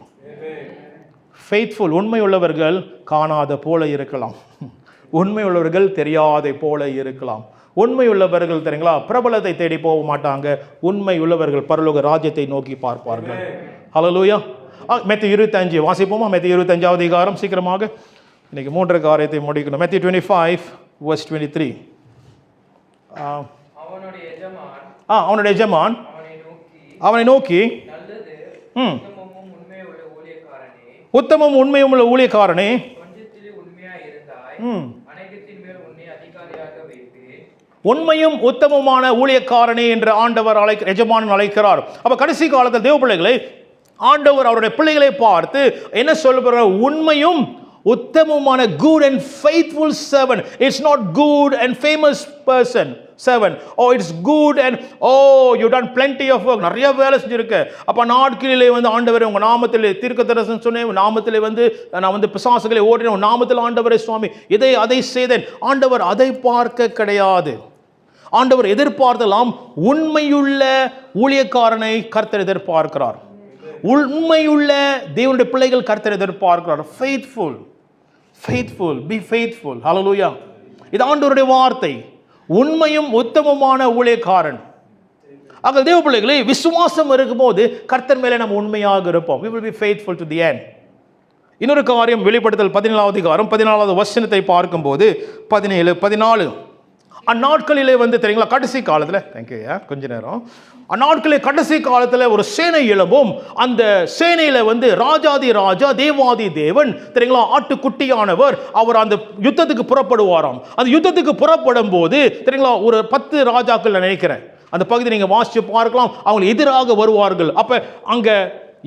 Faithful. உண்மையுள்ளவர்கள் காணாத போல இருக்கலாம், உண்மையுள்ளவர்கள் தெரியாத போல இருக்கலாம். உண்மையுள்ளவர்கள் தெரியுங்களா, பிரபலத்தை தேடி போக மாட்டாங்க. உண்மையுள்ளவர்கள் பரலோக ராஜ்யத்தை நோக்கி பார்ப்பார்கள். ஹல்லேலூயா. மத்தேயு 25 வாசிப்போமா? மத்தேயு 25வது அதிகாரம் சீக்கிரமாக. இன்னைக்கு 3 காரியத்தை முடிக்கணும். மத்தேயு 25:23. அவனுடைய எஜமான் அவனை நோக்கி, உத்தமம் உண்மையும் உள்ள ஊழியக்காரனே, உண்மையும் உத்தமமான ஊழியக்காரனே என்று ஆண்டவர் எஜமானன் அழைக்கிறார். அப்ப கடைசி காலத்தில் தேவ பிள்ளைகளை ஆண்டவர் அவருடைய பிள்ளைகளை பார்த்து என்ன சொல்லுகிறார்? உண்மையும் உத்தமமான, good and faithful servant. It's not good and famous person servant. Oh, it's good and you done plenty of work. நிறைய வேலை செஞ்சிருக்க. அப்ப நாட்களிலே வந்து ஆண்டவரே உங்க நாமத்திலே தீர்க்கதரிசனம் சொன்னேன், உங்க நாமத்திலே வந்து நான் வந்து பிசாசுகளை ஓடினேன், உங்க நாமத்தில் ஆண்டவரே சுவாமி இதை அதை செய்தேன். ஆண்டவர் அதை பார்க்க கிடையாது. ஆண்டவர் எதிர்பார்த்தலாம் உண்மையுள்ள ஊழியக்காரனை கர்த்தர் எதிர்பார்க்கிறார். உண்மையுள்ள தேவனுடைய பிள்ளைகள் கர்த்தர் எதிர்பார்க்கிறார். Faithful. Faithful, be faithful. Hallelujah. இது ஆண்டவருடைய வார்த்தை. உண்மையும் உத்தமமான ஊழியக்காரன். ஆக தேவ பிள்ளைகளே, விசுவாசம் இருக்கும்போது கர்த்தர் மேலே நாம் உண்மையாக இருப்போம். We will be faithful to the end. இன்னொரு காரியம், வெளிப்படுத்தல் 17வது அதிகாரம் 14வது வசனத்தை பார்க்கும்போது 17, 14 அந்நாட்களிலே வந்து தெரியுங்களா, கடைசி காலத்தில் தேங்க்யூ கொஞ்ச நேரம், அந்நாட்களிலே கடைசி காலத்தில் ஒரு சேனை எழும்பும். அந்த சேனையில வந்து ராஜாதி ராஜா தேவாதி தேவன் தெரியுங்களா, ஆட்டுக்குட்டியானவர் அவர் அந்த யுத்தத்துக்கு புறப்படுவாராம். அந்த யுத்தத்துக்கு புறப்படும் போது தெரியுங்களா, ஒரு 10 ராஜாக்கள் நினைக்கிறேன், அந்த பகுதி நீங்க வாசிச்சு பார்க்கலாம், அவங்க எதிராக வருவார்கள். அப்ப அங்க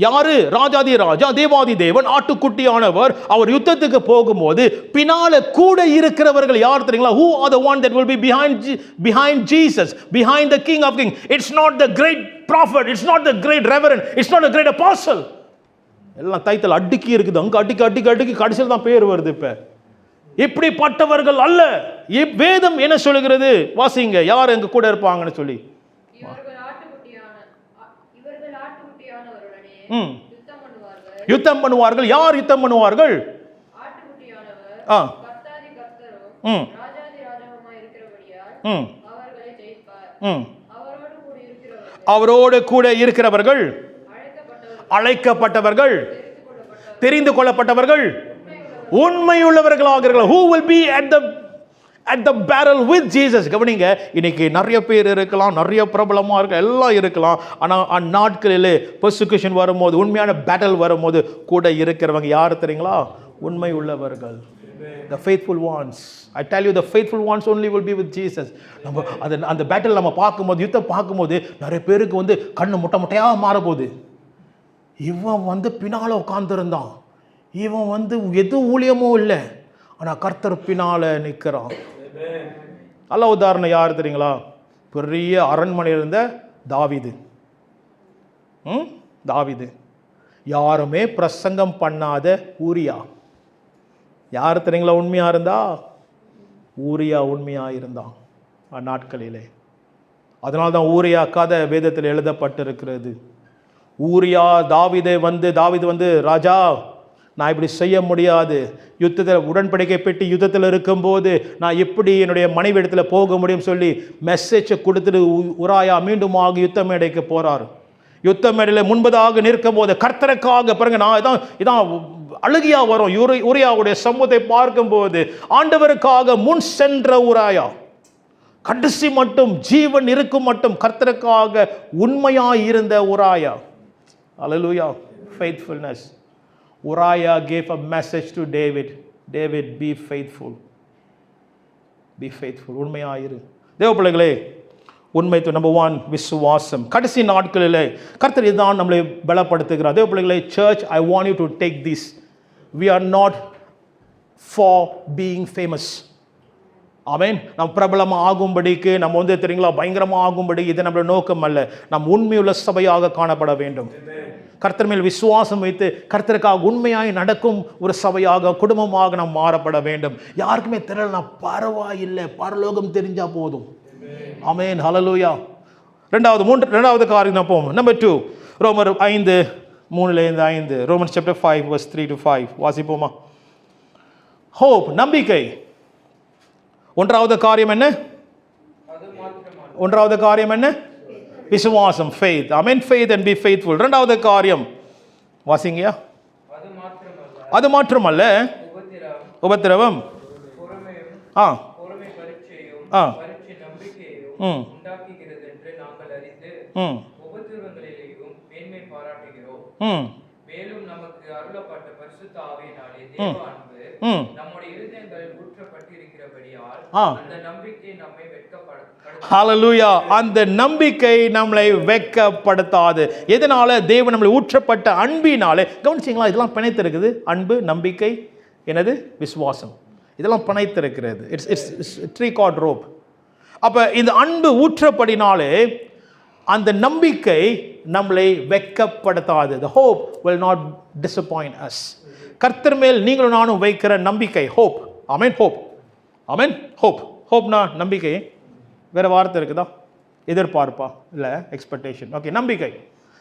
யாரு? ராஜாதி ராஜா தேவாதி தேவன் ஆட்டுக்குட்டியானவர் அவர் யுத்தத்துக்கு போகும்போது பின்னால கூட இருக்கிறவர்கள் யார் தெரியுங்களா? who are the one that will be behind Jesus, behind the king of king? It's not the great prophet, it's not the great reverend, it's not the great apostle. எல்லாம் டைட்டில் அடுக்கி இருக்குது, அங்க அடுக்கி அடுக்கி அடுக்கி கடைசியில் தான் பேர் வருது. இப்ப இப்படிப்பட்டவர்கள் அல்ல. வேதம் என்ன சொல்லுகிறது? வாசிங்க, யார் எங்க கூட இருப்பாங்கன்னு சொல்லி. யுத்தம் பண்ணுவார்கள். யார் யுத்தம் பண்ணுவார்கள்? ஆட்டுக்குட்டியானவர் ஆ கர்த்தாதி கர்த்தரும் ம் ராஜாதி ராஜாவுமாய் இருக்கிறபடியால் ம் அவர்களை ஜெயிப்பார். ம் அவரோடு கூட இருக்கிறவர்கள் அவரோடு கூட இருக்கிறவர்கள், அழைக்கப்பட்டவர்கள், அழைக்கப்பட்டவர்கள், தெரிந்து கொள்ளப்பட்டவர்கள், தெரிந்து கொள்ளப்பட்டவர்கள், உண்மையுள்ளவர்களாகிறார்கள். who will be at the barrel with Jesus. கவனிங்க, இன்னைக்கு நிறைய பேர் இருக்கலாம், நிறைய பிரபலமாக இருக்க எல்லாம் இருக்கலாம். ஆனால் அந்நாட்களிலே பெர்சிக்யூஷன் வரும்போது, உண்மையான பேட்டல் வரும்போது கூட இருக்கிறவங்க யார் தெரியுங்களா? உண்மை உள்ளவர்கள். The faithful ones. I tell you, the faithful ones only will be with Jesus. நம்ம அந்த பேட்டில் நம்ம பார்க்கும்போது, யுத்தம் பார்க்கும்போது நிறைய பேருக்கு கண்ணு முட்டை முட்டையாக மாறப்போகுது. இவன் பின்னால் உட்காந்துருந்தான், இவன் எது ஊழியமும் இல்லை, ஆனால் கர்த்தர் பின்னால் நிற்கிறான். நல்ல உதாரணம் யார் தெரியுங்களா? பெரிய அரண்மனையில் இருந்த தாவீது. தாவீது. யாருமே பிரசங்கம் பண்ணாத ஊரியா. யார் தெரியுங்களா உண்மையாக இருந்தா? ஊரியா உண்மையாக இருந்தான் அந்நாட்களிலே. அதனால தான் ஊரியா கதை வேதத்தில் எழுதப்பட்டிருக்கிறது. ஊரியா தாவீது ராஜா, நான் இப்படி செய்ய முடியாது, யுத்தத்தில் உடன்படிக்கை பெட்டி யுத்தத்தில் இருக்கும்போது நான் எப்படி என்னுடைய மனைவி இடத்துல போக முடியும் சொல்லி மெசேஜை கொடுத்துட்டு உராயா மீண்டுமாக யுத்த மேடைக்கு போகிறார். யுத்த மேடையில் முன்பதாக நிற்கும் போது கர்த்தருக்காக பாருங்க, நான் இதான் அழுகியா வரும். உரியாவுடைய சமூகத்தை பார்க்கும்போது ஆண்டவருக்காக முன் சென்ற உராயா, கடைசி மட்டும் ஜீவன் இருக்கும் மட்டும் கர்த்தருக்காக உண்மையாய் இருந்த உராயா. அல்லேலூயா. faithfulness. Uriah gave a message to David. David, be faithful. Be faithful. உண்மையாயிரு. தேவ பிள்ளைகளே, உண்மை நம்பர் 1 விசுவாசம். கடைசி நாட்களிலே கர்த்தர் இதுதான் நம்மளை பலப்படுத்துகிறார். தேவ பிள்ளைகளே, church, I want you to take this. We are not for being famous. ஆமென். நம்ம பிரபலமாக ஆகும்படிக்கு, நம்ம தெரியுங்களா பயங்கரமாக ஆகும்படி இது நம்மளோட நோக்கம் அல்ல. நம் உண்மையுள்ள சபையாக காணப்பட வேண்டும். கர்த்தர் மேல் விசுவாசம் வைத்து கர்த்தருக்காக உண்மையாய் நடக்கும் ஒரு சபையாக, குடும்பமாக நாம் மாறப்பட வேண்டும். யாருக்குமே தெரியலனா பரவாயில்லை, பரலோகம் தெரிஞ்சா போதும். ஆமென். ஹல்லேலூயா. ரெண்டாவது காரியம் நான் போவோம். நம்பர் 2 ரோமர் 5:3-5. Romans chapter 5 verse 3-5 வாசிப்போமா? ஹோப், நம்பிக்கை. ஒன்றாவது காரியம் என்ன? விசுவாசம், faith. Amen. Faith and be faithful. இரண்டாவது காரியம் வாசிங்கயா. அது மாத்திரமல்ல, உபத்திரவம், பொறுமை பரீட்சையும் நம்பிக்கையையும் உண்டாக்குகிறது என்று நாங்கள் அறிந்து உபத்திரவங்களிலேயும் மேன்மை பாராட்டுகிறோம். மேலும் நமக்கு அருளப்பட்ட பரிசுத்த ஆவியினாலே தேவ அன்பு நம்முடைய இருதயங்களில் ஊற்றப்பட்டிருக்கிறபடியால் அந்த நம்பிக்கை நம்மை ஹல்லேலூயா. அந்த நம்பிக்கை நம்மளை வெட்கப்படுத்தாது. எதனால? தேவன் நம்மளை ஊற்றப்பட்ட அன்பினாலே. கவனிச்சிங்களா? இதெல்லாம் பிணைத்திருக்குது. அன்பு, நம்பிக்கை, என்னது? விசுவாசம். இதெல்லாம் பிணைத்திருக்கிறது. It's three cord rope. அப்போ இந்த அன்பு ஊற்றப்படினாலே அந்த நம்பிக்கை நம்மளை வெட்கப்படுத்தாது. The hope will not disappoint us. கர்த்தர் மேல் நீங்களும் நானும் வைக்கிற நம்பிக்கை, ஹோப். ஆமென். ஹோப். ஆமென். ஹோப். ஹோப்னா நம்பிக்கை. வேற வார்த்தை இருக்குதா? எதிர்பார்ப்பா? இல்லை, எக்ஸ்பெக்டேஷன். ஓகே, நம்பிக்கை.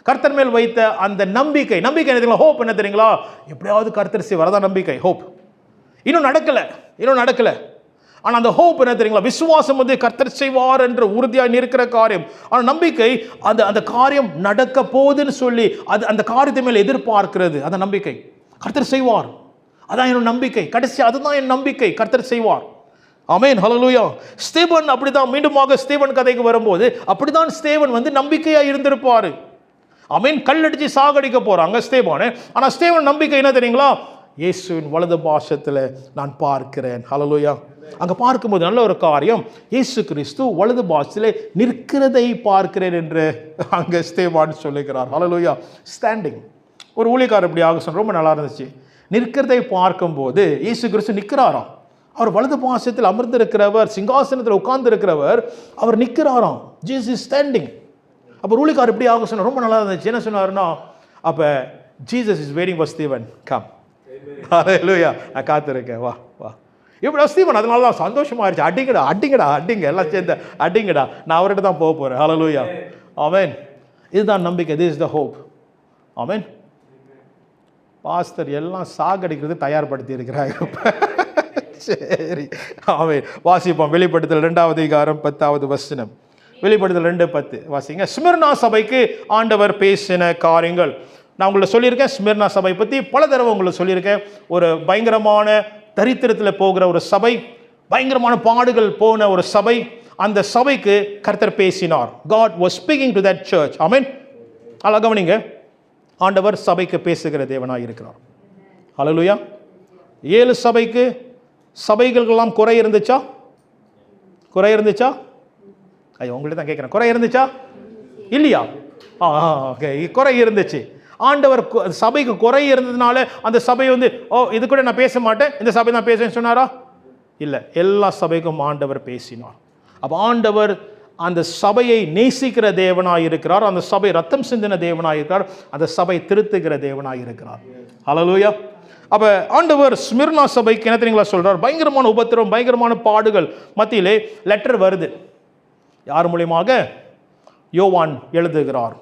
கர்த்தர் மேல் வைத்த அந்த நம்பிக்கை. நம்பிக்கை என்ன தெரியுங்களா? ஹோப் என்ன தெரியுங்களா? எப்படியாவது கர்த்தர் செய்வார், அதான் நம்பிக்கை, ஹோப். இன்னும் நடக்கல. ஆனால் அந்த ஹோப் என்ன தெரியுங்களா? விசுவாசம் கர்த்தர் செய்வார் என்று உறுதியாக இருக்கிற காரியம். ஆனால் நம்பிக்கை அந்த காரியம் நடக்க போகுதுன்னு சொல்லி அந்த காரியத்தை மேல் எதிர்பார்க்கிறது, அந்த நம்பிக்கை. கர்த்தர் செய்வார், அதான் என்னோட நம்பிக்கை. கடைசி அதுதான் என் நம்பிக்கை, கர்த்தர் செய்வார். ஆமென். ஹல்லேலூயா. ஸ்தேவன் அப்படிதான். மீண்டுமாக ஸ்தேவன் கதைக்கு வரும்போது அப்படிதான் ஸ்தேவன் நம்பிக்கையா இருந்திருப்பாரு. ஆமென். கல்லடிச்சு சாகடிக்க போறாங்க ஸ்தேவானை. ஆனா ஸ்தேவன் நம்பிக்கை என்ன தெரியுங்களா? இயேசுவின் வலது பாசத்தில் நான் பார்க்கிறேன். ஹல்லேலூயா. அங்க பார்க்கும்போது நல்ல ஒரு காரியம், இயேசு கிறிஸ்து வலது பாசத்திலே நிற்கிறதை பார்க்கிறேன் என்று அங்க ஸ்தேவான் சொல்லுகிறார். ஹல்லேலூயா. ஸ்டாண்டிங். ஒரு ஊழியக்காரர் இப்படி ஆக சொன்ன ரொம்ப நல்லா இருந்துச்சு. நிற்கிறதை பார்க்கும்போது இயேசு கிறிஸ்து நிற்கிறாராம். அவர் வலது பாசத்தில் அமர்ந்திருக்கிறவர், சிங்காசனத்தில் உட்கார்ந்து இருக்கிறவர், அவர் நிற்கிறாராம். Jesus is standing. அப்போ ஊழியக்காரர் இப்படி ஆக சொன்ன ரொம்ப நல்லா இருந்துச்சு. என்ன சொன்னாருன்னா, அப்போ Jesus is waiting for Stephen, come. ஹல்லேலூயா. நான் காத்திருக்கேன், வா. இப்படி ஸ்டீவன் அதனால தான் சந்தோஷமாயிருச்சு. அடிங்கடா எல்லாம் சேர்ந்து அடிங்கடா, நான் அவர்கிட்ட தான் போக போகிறேன். ஹல்லேலூயா. ஆமென். இதுதான் நம்பிக்கை. This is the hope. Amen. Pastor எல்லாம் சாகடிக்கிறது தயார்படுத்தி இருக்கிறாங்க. சரி, ஆமென். வாசிப்போம். வெளிப்படுத்தல் 2வது அதிகாரம் 10வது வசனம். வெளிப்படுத்தல் 2:10 வாசிங்க. ஸ்மிர்னா சபைக்கு ஆண்டவர் பேசின காரியங்கள். நான் உங்களை சொல்லியிருக்கேன், ஸ்மிர்னா சபை பற்றி பல தடவை உங்களை சொல்லியிருக்கேன். ஒரு பயங்கரமான தரித்திரத்தில் போகிற ஒரு சபை, பயங்கரமான பாடுகள் போன ஒரு சபை. அந்த சபைக்கு கர்த்தர் பேசினார். God was speaking to that church. ஆமென். அழகா கவனிங்க, ஆண்டவர் சபைக்கு பேசுகிற தேவனாய் இருக்கிறார். ஹல்லேலூயா. 7 சபைக்கு, சபைகளுக்கெல்லாம் குறை இருந்துச்சா? குறை இருந்துச்சா? ஐயோ, உங்கள்கிட்ட தான் கேட்குறேன். குறை இருந்துச்சா இல்லையா? ஓகே, குறை இருந்துச்சு. ஆண்டவர் சபைக்கு குறை இருந்ததுனால அந்த சபை வந்து, ஓ இது கூட நான் பேச மாட்டேன், இந்த சபை நான் பேசுன்னு சொன்னாரா? இல்லை, எல்லா சபைக்கும் ஆண்டவர் பேசினார். அப்போ ஆண்டவர் அந்த சபையை நேசிக்கிற தேவனாய் இருக்கிறார். அந்த சபை ரத்தம் சிந்தின தேவனாய் இருக்கிறார். அந்த சபை திருத்துகிற தேவனாய் இருக்கிறார். ஹல்லேலூயா. அப்போ ஆண்டவர் ஸ்மிர்னா சபைக்கு என்ன தெரியுங்களா சொல்றார்? பயங்கரமான உபத்திரம், பயங்கரமான பாடுகள் மத்தியிலே லெட்டர் வருது. யார் மூலியமாக? யோவான் எழுதுகிறார்.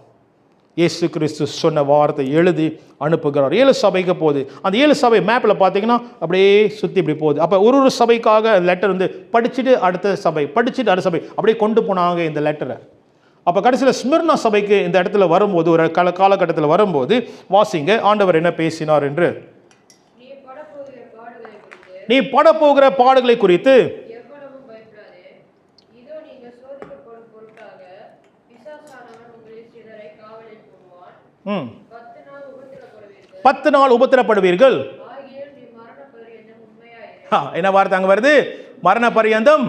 இயேசு கிறிஸ்து சொன்ன வார்த்தை எழுதி அனுப்புகிறார். 7 சபைக்கு போகுது. அந்த 7 சபை மேப்பில் பார்த்தீங்கன்னா அப்படியே சுற்றி இப்படி போகுது. அப்போ ஒரு சபைக்காக லெட்டர் வந்து படிச்சுட்டு அடுத்த சபை, படிச்சுட்டு அடுத்த சபை, அப்படியே கொண்டு போனாங்க இந்த லெட்டரை. அப்போ கடைசியில் ஸ்மிர்னா சபைக்கு இந்த இடத்துல வரும்போது, ஒரு காலகட்டத்தில் வரும்போது வாசிங்க, ஆண்டவர் என்ன பேசினார் என்று. நீ படப்போகிற பாடுகளை குறித்து எவ்வளவும் பயப்படாதே. இதோ நீங்கள் சோதிக்கப்படும் பொருட்டாக பிசாசானவன் உங்களை சிலரை காவலில் போடுவான். 10 நாள் உபத்திரப்படுவீர்கள். 10 நாள் உபத்திரப்படுவீர்கள். ஆகிய நீ மரண பரியந்தம் உண்மையாயிரு. என்ன வார்த்தை அங்கே வருது? மரண பரியந்தம்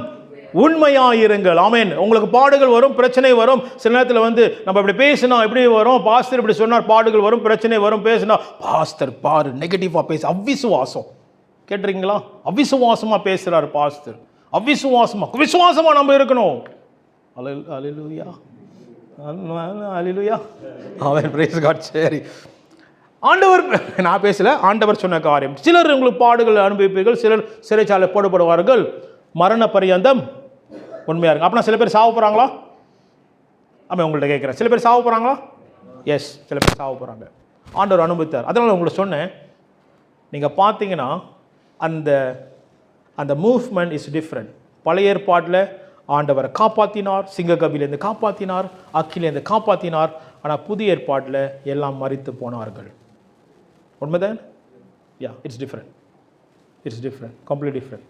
உண்மையாயிருங்கள். ஆமென். உங்களுக்கு பாடுகள் வரும், பிரச்சனை வரும். சில நேரத்தில் வந்து நம்ம இப்படி பேசினா எப்படி வரும்? பாஸ்டர் இப்படி சொன்னார், பாடுகள் வரும், பிரச்சனை வரும். பேசினா பாஸ்டர் பாரு நெகட்டிவாக பேச, அவ்விசுவாசம். கேட்டிருக்கீங்களா? அவிசுவாசமா பேசுறாரு பாஸ்டர். அவிசுவாசமா, விசுவாசமா நம்ம இருக்கணும். அல்லேலூயா, அல்லேலூயா, ஆமென், பிரைஸ் காட். சரி, ஆண்டவர், நான் பேசல, ஆண்டவர் சொன்ன காரியம். சிலர் உங்களுக்கு பாடுகள் அனுபவிப்பீர்கள், சிலர் சிறைச்சாலை போடப்படுவார்கள். மரண பரியந்தம் உண்மையா இருக்கு. அப்படின்னா சில பேர் சாவ போறாங்களா? ஆமாம், உங்கள்கிட்ட கேட்குறேன், சில பேர் சாவ போறாங்களா? எஸ், சில பேர் சாவ போறாங்க. ஆண்டவர் அனுபவித்தார். அதனால உங்களுக்கு சொன்னேன், நீங்கள் பார்த்தீங்கன்னா அந்த அந்த மூவ்மெண்ட் இஸ் டிஃப்ரெண்ட். பழைய ஏற்பாட்டில் ஆண்டவரை காப்பாற்றினார், சிங்கக்கவிலேருந்து காப்பாற்றினார், அக்கிலேருந்து காப்பாற்றினார். ஆனால் புதிய ஏற்பாட்டில் எல்லாம் மரித்து போனார்கள். உண்மைதான்? Yeah, it's different. It's different, complete different.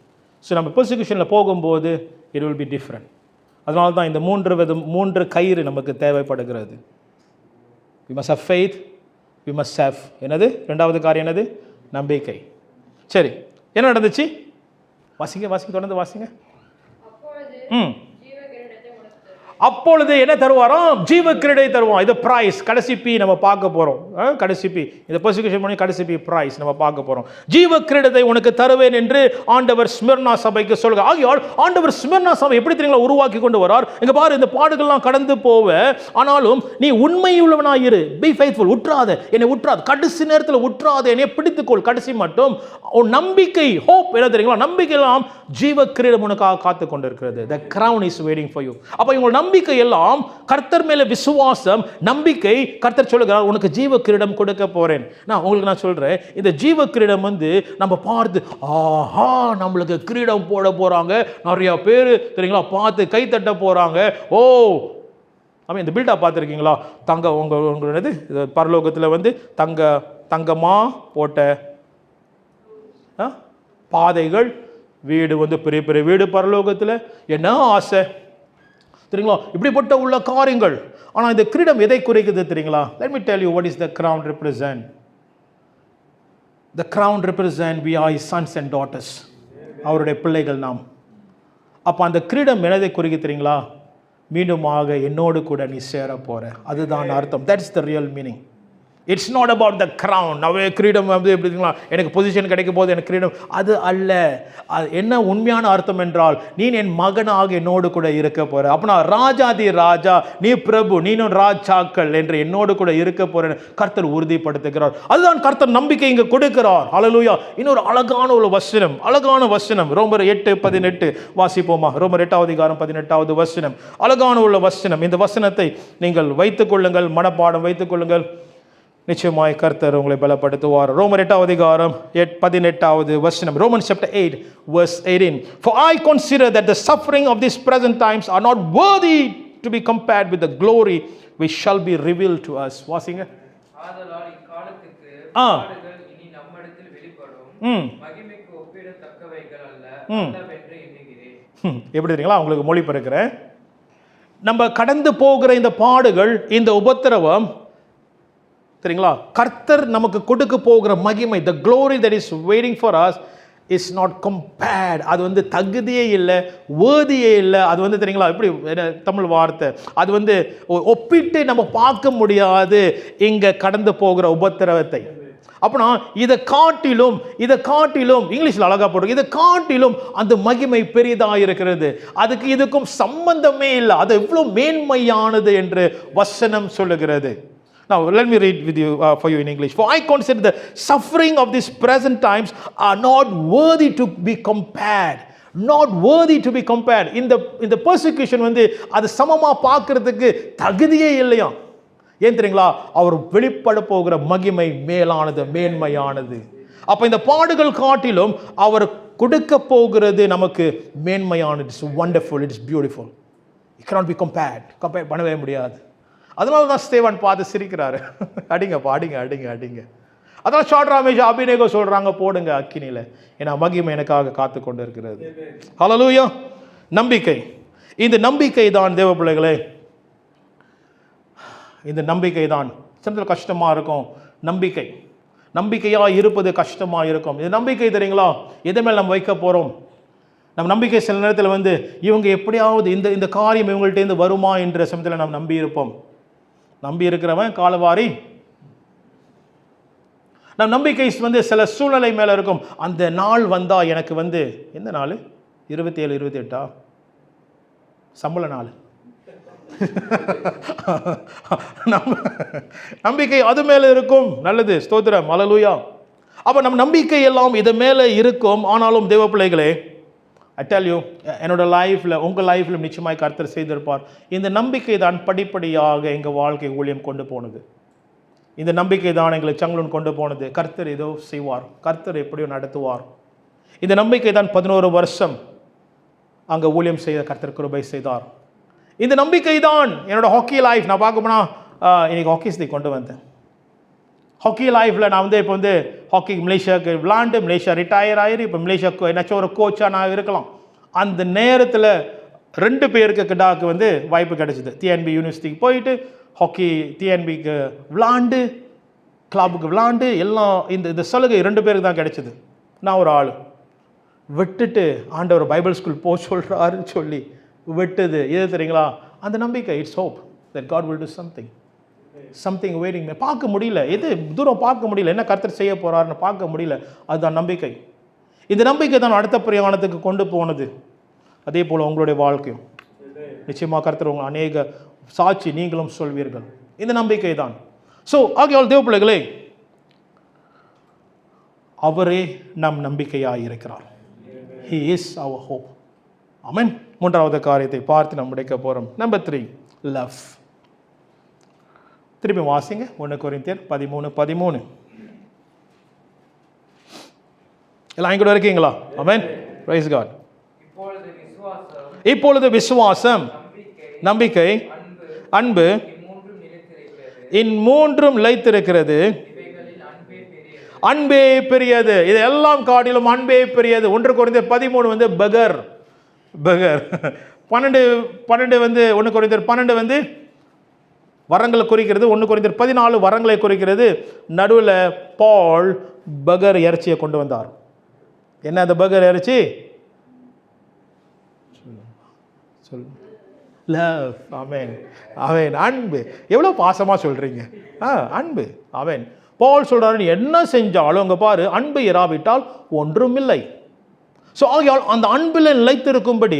So நம்ம பெர்சிக்யூஷனில் போகும்போது இட் வில் பி டிஃப்ரெண்ட். அதனால தான் இந்த 3 கயிறு நமக்கு தேவைப்படுகிறது. We must have faith, we must have என்னது? 2வது காரியம் என்னது? நம்பிக்கை. சரி, என்ன நடந்துச்சு? வாசிங்க, வாசிங்க, தொடர்ந்து வாசிங்க. அப்பொழுது என்ன தருவாராம்? ஜீவ கிரீடை தருவான். இது பிரைஸ். கடைசி பி நம்ம பார்க்க போறோம். கடைசி பி, இந்த பெர்சிக்யூஷன் பண்ணி கடைசி பி பிரைஸ் நம்ம பார்க்க போறோம். ஜீவ கிரீடத்தை உனக்கு தருவேன் என்று ஆண்டவர் ஸ்மிர்னா சபைக்கு சொல்லுங்க. ஆகையால் ஆண்டவர் ஸ்மிர்னா சபை எப்படி தெரியுங்களா உருவாக்கி கொண்டு வரார்? இங்க பாரு, இந்த பாடுகள்லாம் கடந்து போவ, ஆனாலும் நீ உண்மையுள்ளவனாய் இரு. B faithful. உற்றாத, என்னை உற்றாத, கடைசி நேரத்தில் உற்றாத, என்னை பிடித்துக்கொள். கடைசி மட்டும் உன் நம்பிக்கை, ஹோப் என்ன தெரியுங்களா? நம்பிக்கை எல்லாம் ஜீவ கிரீடம் உனக்காக காத்து கொண்டிருக்கிறது. The crown is waiting for you. அப்ப உங்கள் நம்பிக்கை எல்லாம் கர்த்தர் மேல விசுவாசம், நம்பிக்கை. கர்த்தர் சொல்லுகிறார், உனக்கு ஜீவ கிரீடம் கொடுக்க போறேன். நான் உங்களுக்கு சொல்றேன், இந்த ஜீவ கிரீடம் வந்து நம்ம பார்த்து, ஆஹா நம்மளுக்கு கிரீடம் போட போறாங்க, நிறைய பேர் தெரியுங்களா பார்த்து கை தட்ட போறாங்க. ஓ, ஆமாம், இந்த பில்டா பார்த்துருக்கீங்களா? தங்க உங்களது பரலோகத்தில் வந்து தங்கமா போட்ட பாதைகள், வீடு வந்து பெரிய பெரிய வீடு பரலோகத்தில். என்ன ஆசை தெரியுங்களா? இப்படிப்பட்ட உள்ள காரியங்கள். ஆனால் இந்த கிரீடம் எதை குறிக்குது தெரியுங்களா? Let me tell you what is the crown represent. The crown represent we are his sons and daughters. அவருடைய பிள்ளைகள் நாம். அப்போ அந்த கிரீடம் எதை குறிக்குது தெரியுங்களா? மீண்டுமாக என்னோடு கூட நீ சேர போற, அதுதான் அர்த்தம். That's the real meaning. It's not about the crown. நவே கிரீடம் வந்து எப்படிங்களா எனக்கு பொசிஷன் கிடைக்கும் போது எனக்கு கிரீடம், அது அல்ல. என்ன உண்மையான அர்த்தம் என்றால், நீ என் மகனாக என்னோடு கூட இருக்க போற. அப்படின்னா ராஜாதி ராஜா, நீ பிரபு, நீனும் ராஜாக்கள் என்று என்னோடு கூட இருக்க போறேன்னு கர்த்தர் உறுதிப்படுத்துகிறார். அதுதான் கர்த்தர் நம்பிக்கை இங்க கொடுக்கிறார். ஹல்லேலூயா. இன்னொரு அழகான ஒரு வசனம், அழகான வசனம், ரோமர் 8:18 வாசிப்போமா? ரோமர் 8வது அதிகாரம் 18வது வசனம், அழகான உள்ள வசனம். இந்த வசனத்தை நீங்கள் வைத்துக் கொள்ளுங்கள், மனப்பாடம் வைத்துக் கொள்ளுங்கள். நிச்சயமாய் கர்த்தர் உங்களை பலப்படுத்துவார். ரோமர் 8வது அதிகாரம் 18வது வசனம். Romans chapter 8 verse 18. For I consider that the suffering of these present times are not worthy to be compared with the glory which shall be revealed to us. வாசிங்க. ஆதலால் இக்காலத்துக்கு பாடுகள் இனி நம்மிடத்தில் வெளிப்படும் மகிமைக்கு ஒப்பிடத்தக்கவைகள் அல்ல அல்லவென்று எண்ணுகிறேன். எப்படி தெரியுங்களா? உங்களுக்கு மொழி பெருக்கிறேன். நம்ம கடந்து போகிற இந்த பாடுகள், இந்த உபத்திரவம் சரிங்களா, கர்த்தர் நமக்கு கொடுக்க போகிற மகிமை, the glory that is waiting for us is not compared. அது வந்து தகுதியே இல்லை, வேதியே இல்லை. அது வந்து தெரியுங்களா, இப்படி தமிழ் வார்த்தை, அது வந்து ஒப்பிட்டு நம்ம பார்க்க முடியாது இங்கே கடந்து போகிற உபத்திரவத்தை. அப்படின்னா இதை காட்டிலும் இங்கிலீஷில் அழகா போடுறோம், இதை காட்டிலும் அந்த மகிமை பெரிதாக இருக்கிறது. அதுக்கு இதுக்கும் சம்பந்தமே இல்லை. அது எவ்வளோ மேன்மையானது என்று வசனம் சொல்லுகிறது. Now let me read with you for you in English. For I consider the suffering of these present times are not worthy to be compared. Not worthy to be compared. இந்த persecution வந்து அது சமமா பார்க்கிறதுக்கு தகுதியே இல்லையா. ஏன் தெரியுங்களா? அவர் வெளிப்பட போகிற மகிமை மேலானது, மேன்மையானது. அப்ப இந்த பாடுகள் காட்டிலும் அவர் கொடுக்க போகிறது நமக்கு மேன்மையானது. It's wonderful, it is beautiful. It cannot be compared. Compare பண்ணவே முடியாது. அதனால தான் ஸ்தேவான் பார்த்து சிரிக்கிறாரு. அடிங்கப்பா, அடிங்க. அதனால ஷாட்ரா மேஷாக் அபிநேகோ சொல்றாங்க, போடுங்க அக்கினியில, ஏன்னா மகிமை எனக்காக காத்து கொண்டு இருக்கிறது. ஹல்லேலூயா. நம்பிக்கை. இந்த நம்பிக்கை தான் தேவ பிள்ளைகளே, இந்த நம்பிக்கை தான். சில கஷ்டமா இருக்கும், நம்பிக்கையா இருப்பது கஷ்டமா இருக்கும். இந்த நம்பிக்கை தெரியுங்களா, எது மேல் நம்ம வைக்க போறோம்? நம்ம நம்பிக்கை சில நேரத்தில் வந்து இவங்க எப்படியாவது இந்த காரியம் இவங்கள்ட்டேருந்து வருமா என்ற சமயத்தில் நாம் நம்பி இருக்கிறவன் காலவாரி. நம் நம்பிக்கை வந்து சில சூழ்நிலை மேல இருக்கும். அந்த நாள் வந்தா எனக்கு வந்து எந்த நாள்? 27 28 சம்பள நாள். நம்பிக்கை அது மேல இருக்கும். நல்லது, ஸ்தோத்திரம், அல்லேலூயா. அப்ப நம் நம்பிக்கை எல்லாம் இது மேல இருக்கும். ஆனாலும் தேவ பிள்ளைகளே, I tell you, என்னோட லைஃப்பில், உங்கள் லைஃப்பில் நிச்சயமாய் கர்த்தர் செய்திருப்பார். இந்த நம்பிக்கை தான் படிப்படியாக எங்கள் வாழ்க்கை ஊழியம் கொண்டு போனது. இந்த நம்பிக்கை தான் எங்களை சங்களூன் கொண்டு போனது. கர்த்தர் ஏதோ செய்வார், கர்த்தர் எப்படியோ நடத்துவார். இந்த நம்பிக்கை தான் 11 வருஷம் அங்கே ஊழியம் செய்த கர்த்தர் கிருபை செய்தார். இந்த நம்பிக்கை தான் என்னோட ஹாக்கி லைஃப். நான் பார்க்கணும்னா இன்னைக்கு ஹாக்கிஸ்தை கொண்டு வந்தேன். ஹாக்கி லைஃப்பில் நான் வந்து இப்போ வந்து ஹாக்கி மலேசியாவுக்கு விளாண்டு, மலேசியா ரிட்டையர் ஆகிரு, இப்போ மலேசியாவுக்கு என்னாச்சும் ஒரு கோச்சாக நான் இருக்கலாம். அந்த நேரத்தில் 2 பேருக்கு கிட்டாக்கு வந்து வாய்ப்பு கிடைச்சிது. டிஎன்பி யூனிவர்சிட்டிக்கு போயிட்டு ஹாக்கி டிஎன்பிக்கு விளாண்டு, கிளப்புக்கு விளாண்டு, எல்லாம் இந்த சலுகை 2 பேருக்கு தான் கிடைச்சிது. நான் ஒரு ஆள் விட்டுட்டு ஆண்டவர் பைபிள் ஸ்கூல் போக சொல்கிறாருன்னு சொல்லி விட்டது எது தெரியுங்களா? அந்த நம்பிக்கை. It's hope that God will do something waiting. பார்க்க முடியல, எது தூரம் பார்க்க முடியல, என்ன கர்த்தர் செய்ய போறாருன்னு பார்க்க முடியல. அதுதான் நம்பிக்கை. இந்த நம்பிக்கை தான் அடுத்த பிரயாணத்துக்கு கொண்டு போனது. அதே போல் உங்களுடைய வாழ்க்கையும் நிச்சயமாக கர்த்தர் உங்கள் அநேக சாட்சி நீங்களும் சொல்வீர்கள். இந்த நம்பிக்கை தான். ஸோ ஆகையால் தேவ பிள்ளைகளே, அவரே நம் நம்பிக்கையாக இருக்கிறார். He is our hope. ஆமென். 3வது காரியத்தை பார்த்து நம்ம முடிக்க போகிறோம். Number 3, love. திருப்பி வாசிங்க 1 கொரிந்தியர் 13:13. எல்லாம் இங்க இருக்கீங்களா? ஆமென். Praise God. இப்பொழுது விசுவாசம், நம்பிக்கை, அன்பு இம்மூன்றும் நிலைத்திருக்கிறது. அன்பே பெரியது. இதெல்லாம் காட்டிலும் அன்பே பெரியது. 1 கொரிந்தியர் 13 வந்து பகர் 12 வந்து 1 கொரிந்தியர் 12 வந்து வரங்களை குறிக்கிறது. 1 கொரிந்தியர் 14 வரங்களை குறிக்கிறது. நடுவில் பால் பகர் இறைச்சியை கொண்டு வந்தார். என்ன அந்த பகர் இறைச்சி? லவ். ஆமென், ஆமென். அன்பு. எவ்வளோ பாசமாக சொல்கிறீங்க. அன்பு. ஆமென். பால் சொல்கிறாரு, என்ன செஞ்சாலும் அங்கே பாரு, அன்பு இராவிட்டால் ஒன்றும் இல்லை. ஸோ ஆகையால் அந்த அன்பில் நிலைத்திருக்கும்படி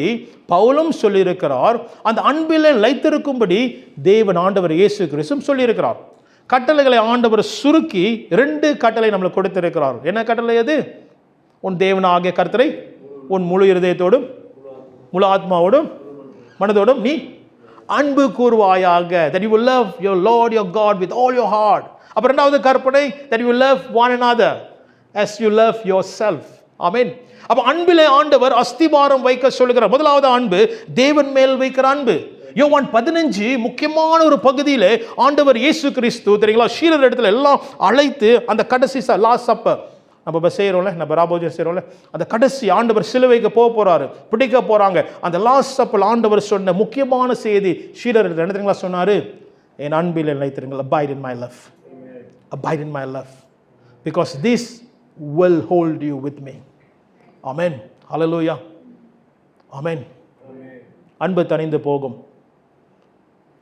பவுலும் சொல்லியிருக்கிறார். அந்த அன்பில் நிலைத்திருக்கும்படி தேவன் ஆண்டவர் இயேசு கிறிஸ்து சொல்லியிருக்கிறார். கட்டளைகளை ஆண்டவர் சுருக்கி 2 கட்டளை நம்மளுக்கு கொடுத்திருக்கிறார். என்ன கட்டளை அது? உன் தேவனாகிய கர்த்தரை உன் முழு இருதயத்தோடும், முழு ஆத்மாவோடும், மனதோடும் நீ அன்பு கூறுவாயாக. That you will love your Lord your God with all your heart. அப்புறம் இரண்டாவது கற்பனை, that you will love one another as you love yourself. ஆமென். அப்ப அன்பிலே ஆண்டவர் அஸ்திபாரம் வைக்க சொல்லுகிறார். முதலாவது அன்பு தேவன் மேல் வைக்கிற அன்பு. யோவான் 15 முக்கியமான ஒரு பகுதியிலே ஆண்டவர் இயேசு கிறிஸ்து தெரியுங்களா, சீடர் இடத்துல எல்லாம் அழைத்து அந்த கடைசி லாஸ்ட் சப்பர் நம்ம செய்கிறோம்ல, நம்ம ராபோஜன் செய்கிறோம்ல, அந்த கடைசி ஆண்டவர் சிலுவைக்கு போறாரு, பிடிக்க போறாங்க. அந்த லாஸ்ட் சப்பல் ஆண்டவர் சொன்ன முக்கியமான செய்தி சீடர் என்ன தெரியுங்களா சொன்னாரு? என் அன்பில் நிலைத்திருங்கள். Abide in my love. Abide in my love. Because this will hold you with me. Amen. Hallelujah. Amen. அன்பு தணிந்து போகும்.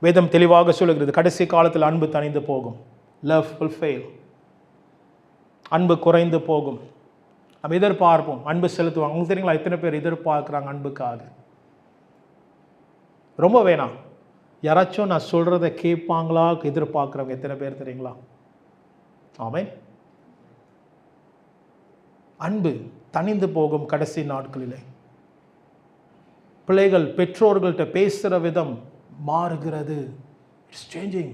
வேதம் தெளிவாக சொல்லுகிறது, கடைசி காலத்தில் அன்பு தணிந்து போகும். Love will fail. அன்பு குறைந்து போகும். நம்ம எதிர்பார்ப்போம், அன்பு செலுத்துவாங்க. உங்களுக்கு தெரியுங்களா எத்தனை பேர் எதிர்பார்க்குறாங்க அன்புக்காக? ரொம்ப வேணாம், யாராச்சும் நான் சொல்கிறத கேட்பாங்களா எதிர்பார்க்குறவங்க எத்தனை பேர் தெரியுங்களா? ஆமென். அன்பு தணிந்து போகும் கடைசி நாட்களிலே. பிள்ளைகள் பெற்றோர்கள்ட்ட பேசுகிற விதம் மாறுகிறது. It's changing.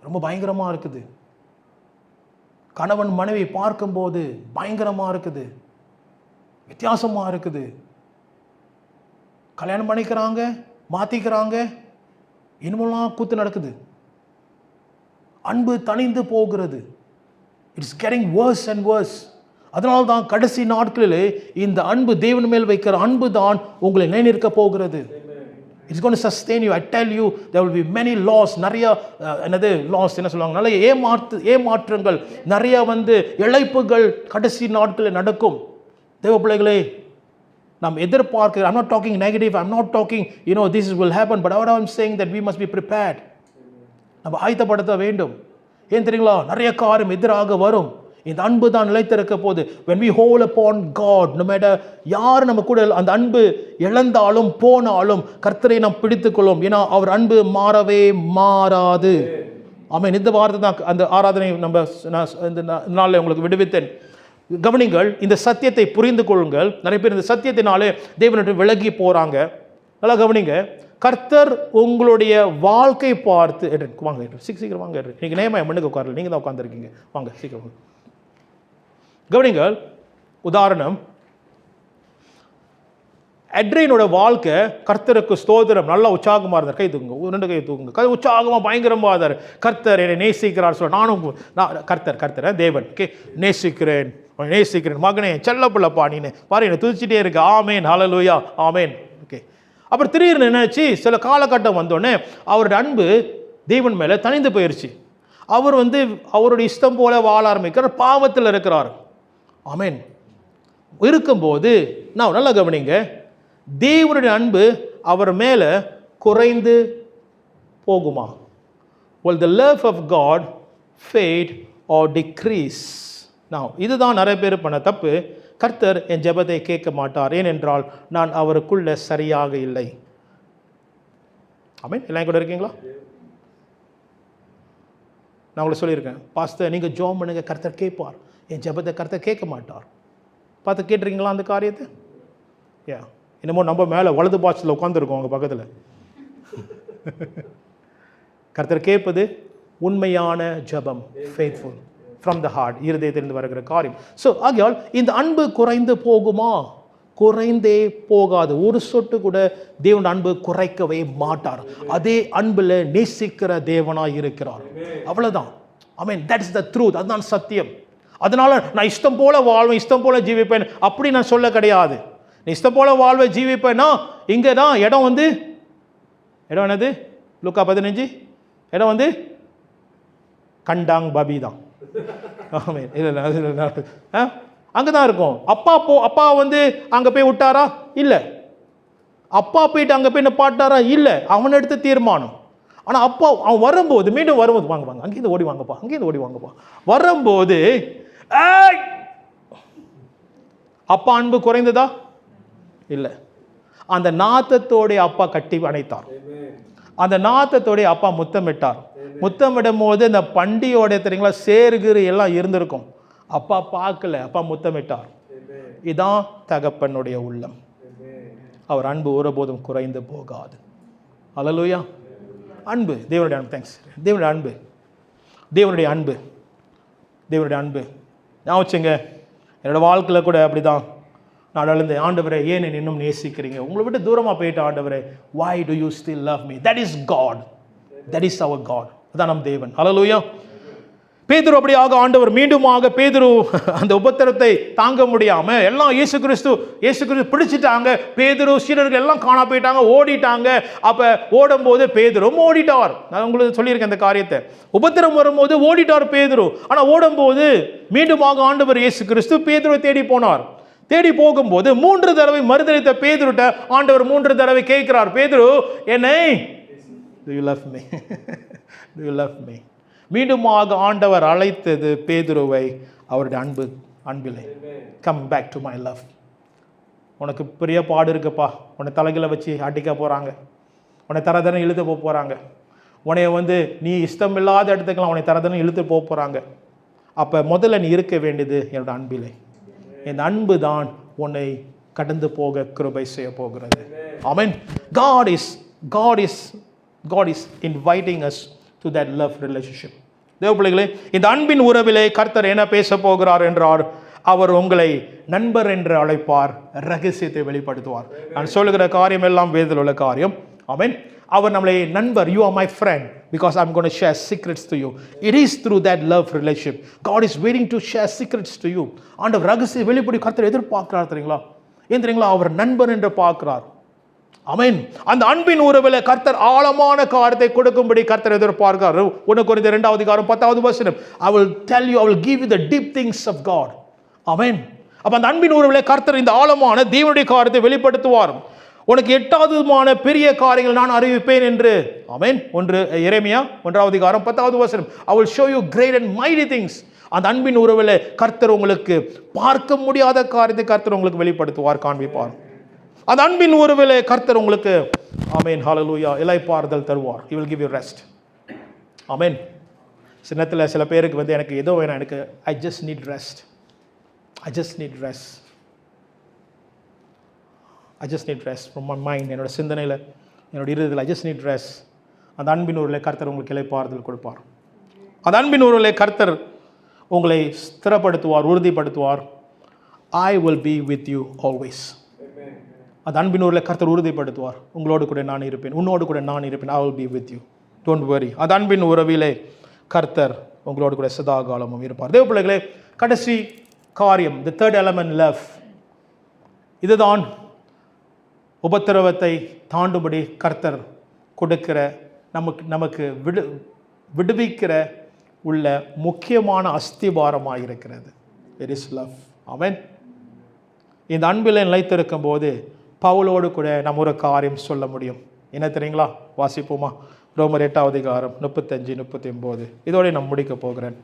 ரொம்ப பயங்கரமாக இருக்குது. கணவன் மனைவி பார்க்கும்போது பயங்கரமாக இருக்குது, வித்தியாசமாக இருக்குது. கல்யாணம் பண்ணிக்கிறாங்க, மாற்றிக்கிறாங்க, இனிமெல்லாம் கூத்து நடக்குது. அன்பு தணிந்து போகிறது. It's getting worse and worse. அதனால தான் கடைசி நாட்களிலே இந்த அன்பு, தேவன் மேல் வைக்கிற அன்பு தான் உங்களை நிலைநிற்க போகிறது. It's going to sustain you. I tell you, there will be many laws. நிறைய என்னது லாஸ் என்ன சொல்லுவாங்க, நல்ல ஏமாற்றங்கள், நிறைய இழைப்புகள் கடைசி நாட்களில் நடக்கும். தேவ பிள்ளைகளே, நாம் எதிர்பார்க்க, I'm not talking negative, I'm not talking this will happen, but what I'm saying that we must be prepared. நம்ம ஆயத்தப்படுத்த வேண்டும். ஏன் தெரியுங்களா, நிறைய காரியம் எதிராக வரும். இந்த அன்பு தான் நிலைத்திருக்க போது. when we hold upon God, no matter யார் நம்ம கூட அந்த அன்பு இழந்தாலும் போனாலும் கர்த்தரை நாம் பிடித்துக்கொள்ளும். ஏன்னா அவர் அன்பு மாறவே மாறாது. ஆமென். இந்த வார்த்தை தான் அந்த ஆராதனை இந்த நாளில் உங்களுக்கு விடுவித்தேன். கவனிங்கள், இந்த சத்தியத்தை புரிந்து கொள்ளுங்கள். நிறைய பேர் இந்த சத்தியத்தினாலே தேவனிடம் விலகி போறாங்க. நல்லா கவனிங்க, கர்த்தர் உங்களுடைய வாழ்க்கை பார்த்து வாங்க சீக்கிரம் வாங்க. நீங்கள் நேமா மண்ணுக்கு உட்காரல, நீங்கள் தான் உட்காந்துருக்கீங்க. வாங்க சீக்கிரம். கவனிங்கள், உதாரணம், எட்ரினோட வாழ்க்கை கர்த்தருக்கு ஸ்தோத்திரம், நல்லா உற்சாகமாக இருந்தார். கை தூக்குங்க, 2 கை தூக்குங்க. உற்சாகமாக பயங்கரமாக இருந்தார். கர்த்தர் என்னை நேசிக்கிறார் சொல்ல, நான் கர்த்தர் தேவன் நேசிக்கிறேன் மகனே, செல்ல பிள்ளைப்பா நீனு பாரு, என்னை துதிச்சிட்டே இருக்கு. ஆமேன், ஹல்லேலூயா, ஆமேன். ஓகே. அப்புறம் திடீர்னு என்னாச்சு, சில காலகட்டம் வந்தோடனே அவருடைய அன்பு தேவன் மேலே தணிந்து போயிடுச்சு. அவர் அவருடைய இஷ்டம் போல வாழ ஆரம்பிக்கிறார், பாவத்தில் இருக்கிறார். ஆமென். இருக்கும்போது நான் நல்லா கவனிங்க, தேவனுடைய அன்பு அவர் மேலே குறைந்து போகுமா? Will the love of God fade or decrease? இதுதான் நிறைய பேர் பண்ண தப்பு. கர்த்தர் என் ஜெபத்தை கேட்க மாட்டார், ஏனென்றால் நான் அவருக்குள்ள சரியாக இல்லை. ஆமென். எல்லாம் கூட இருக்கீங்களா? நான் உங்களுக்கு சொல்லியிருக்கேன், பாஸ்டர் நீங்கள் ஜெபம் பண்ணுங்க, கர்த்தர் கேட்பார், என் ஜெபத்தை கர்த்தர் கேட்க மாட்டார். பார்த்து கேட்டுருக்கீங்களா அந்த காரியத்தை? என்னமோ நம்ம மேலே வலது பாட்சில் உட்காந்துருக்கோம் அவங்க பக்கத்தில். கர்த்தர் கேட்பது உண்மையான ஜெபம், ஃபெய்த்ஃபுல் ஃப்ரம் த ஹார்ட், இருதயத்திலிருந்து வருகிற காரியம். ஸோ ஆகையால் இந்த அன்பு குறைந்து போகுமா? குறைந்தே போகாது. ஒரு சொட்டு கூட தேவன் அன்பு குறைக்கவே மாட்டார். அதே அன்பில் நேசிக்கிற தேவனாக இருக்கிறார். அவ்வளோதான். I mean that is the truth. அதுதான் சத்தியம். அதனால நான் இஷ்டம் போல வாழ்வேன், இஷ்டம் போல ஜீவிப்பேன் அப்படி நான் சொல்ல கிடையாது. நீ இஷ்டம் போல வாழ்வை ஜீவிப்பேன்னா இங்கே தான் இடம் என்னது? லூக்கா 15 இடம் கண்டாங் பாபி தான். இல்லை அங்கே தான் இருக்கும். அப்பா அங்கே போய் விட்டாரா? இல்லை. அப்பா போயிட்டு அங்கே போய் பாட்டாரா? இல்லை. அவன் எடுத்த தீர்மானம். ஆனால் அப்பா அவன் வரும்போது, மீண்டும் வரும்போது, வாங்க அங்கேருந்து ஓடி வாங்கப்பா, அங்கேருந்து ஓடி வாங்கப்பா, வரும்போது அப்பா அன்பு குறைந்ததா? இல்லை. அந்த நாத்தத்தோடைய அப்பா கட்டி அணைத்தார். அந்த நாத்தத்தோடைய அப்பா முத்தமிட்டார். முத்தமிடும் போது அந்த பண்டியோட தெரியுங்களா சேருகிற எல்லாம் இருந்திருக்கும். அப்பா பார்க்கல, அப்பா முத்தமிட்டார். இதான் தகப்பனுடைய உள்ளம். அவர் அன்பு ஒருபோதும் குறைந்து போகாது. அல்லேலூயா. அன்பு, தேவனுடைய அன்பு. தேங்க்ஸ். தேவனுடைய அன்பு, தேவனுடைய அன்பு, தேவனுடைய அன்பு. நான் வச்சுங்க, என்னோடய வாழ்க்கையில் கூட அப்படி தான் நான் அழுந்தேன். ஆண்டவரே, ஏன் என்னை இன்னும் நேசிக்கிறீங்க? உங்களை விட்டு தூரமாக போயிட்டு ஆண்டவரே, why do you still love me? That is God. That is our God. அதான் நம் தேவன். அல்லேலூயா. பேதுரு அப்படியாக ஆண்டவர் மீண்டுமாக பேதுரு அந்த உபத்திரத்தை தாங்க முடியாம எல்லாம் இயேசு கிறிஸ்து பிடிச்சிட்டாங்க. பேதுரு சீடர்கள் எல்லாம் காணா போயிட்டாங்க, ஓடிட்டாங்க. அப்ப ஓடும்போது பேதுரும் ஓடிட்டார். நான் உங்களுக்கு சொல்லியிருக்கேன் இந்த காரியத்தை. உபத்திரம் வரும்போது ஓடிட்டார் பேதுரு. ஆனா ஓடும்போது மீண்டுமாக ஆண்டவர் இயேசு கிறிஸ்து பேதுருவை தேடி போனார். தேடி போகும்போது 3 தடவை மறுதலித்த பேதுருட்ட ஆண்டவர் 3 தடவை கேட்கிறார், பேதுரு, என்னை do you love me? Do you love me? மீண்டுமாக ஆண்டவர் அழைத்தது பேதுருவை அவருடைய அன்பிலே. Come back to my love. உனக்கு பெரிய பாடு இருக்குப்பா, உன்னை தலைகளை வச்சு அடிக்க போகிறாங்க, உன்னை தரதனை இழுத்து போகிறாங்க, உன்னைய நீ இஷ்டம் இல்லாத இடத்துக்கெல்லாம் உன்னை தரதனை இழுத்து போகிறாங்க. அப்போ முதல்ல நீ இருக்க வேண்டியது என்னோட அன்பிலே. இந்த அன்பு தான் உன்னை கடந்து போக கிருபை செய்ய போகிறது. ஆமென். God is inviting us to that love relationship. தேவ பிள்ளைகளே, இந்த அன்பின் உறவிலே கர்த்தர் என்ன பேச போகிறார் என்றார், அவர் உங்களை நண்பர் என்று அழைப்பார், ரகசியத்தை வெளிப்படுத்துவார். நான் சொல்லுகிற காரியம் எல்லாம் வேதத்தில் உள்ள காரியம். ஆமென். அவர் நம்மளை நண்பர், you are my friend because I'm going to share secrets to you. It is through that love relationship. God is waiting to share secrets to you. ஆண்டவர் ரகசிய வெளிப்படி கர்த்தர் எதிர்பார்க்கிறார். தெரியுங்களா? ஏன் தெரியுங்களா? அவர் நண்பர் என்று பார்க்கிறார். ஆமென். அந்த அன்பின் உறவில் கர்த்தர் ஆழமான காரியத்தை கொடுக்கும்படி கர்த்தர் எதிர்பார்க்கிறார். 1 கொரிந்தியர் 2வது அதிகாரம் 10வது வசனம், I will tell you, I will give you the deep things of God. ஆமென். அப்ப அந்த அன்பின் உறவில் கர்த்தர் இந்த ஆழமான தேவனுடைய காரியத்தை வெளிப்படுத்துவார். உனக்கு 8வது பெரிய காரியங்கள் நான் அறிவிப்பேன் என்று. ஆமென். 1 எரேமியா 1வது அதிகாரம் 10வது வசனம், I will show you great and mighty things. அந்த அன்பின் உறவில் கர்த்தர் உங்களுக்கு பார்க்க முடியாத காரியத்தை கர்த்தர் உங்களுக்கு வெளிப்படுத்துவார், காண்பிப்பார். அந்த அன்பின் உறவிலே கர்த்தர் உங்களுக்கு, ஆமென், ஹல்லேலூயா, இளைப்பாறுதல் தருவார். He will give you rest. ஆமென். சின்னத்தில் சில பேருக்கு எனக்கு ஏதோ வேணும், எனக்கு I just need rest. I just need rest. I just need rest from my mind. என்னோட சிந்தனையில், என்னோட இருதயத்தில் I just need rest. அந்த அன்பின் உறவிலே கர்த்தர் உங்களுக்கு இளைப்பாறுதல் கொடுப்பார். அந்த அன்பின் உறவிலே கர்த்தர் உங்களை ஸ்திரப்படுத்துவார், உறுதிப்படுத்துவார். I will be with you always. அந்த அன்பின் உறவில் கர்த்தர் உறுதிப்படுத்துவார், உங்களோடு கூட நான் இருப்பேன், உன்னோடு கூட நான் இருப்பேன். I will be with you. Don't worry. அந்த அன்பின் உறவிலே கர்த்தர் உங்களோடு கூட சதா காலமும் இருப்பார். தேவ பிள்ளைகளே, கடைசி காரியம், the third element, love. இதுதான் உபத்திரவத்தை தாண்டும்படி கர்த்தர் கொடுக்கிற நமக்கு விடுவிக்கிற உள்ள முக்கியமான அஸ்திபாரமாக இருக்கிறது. It is love. ஆமென். இந்த அன்பில் நிலைத்திருக்கும் போது பவுலோடு கூட நம்ம ஒரு காரியம் சொல்ல முடியும். என்ன தெரியுங்களா? வாசிப்போமா? ரோமர் 8வது அதிகாரம் 35-39. இதோட நான் முடிக்க போகிறேன்.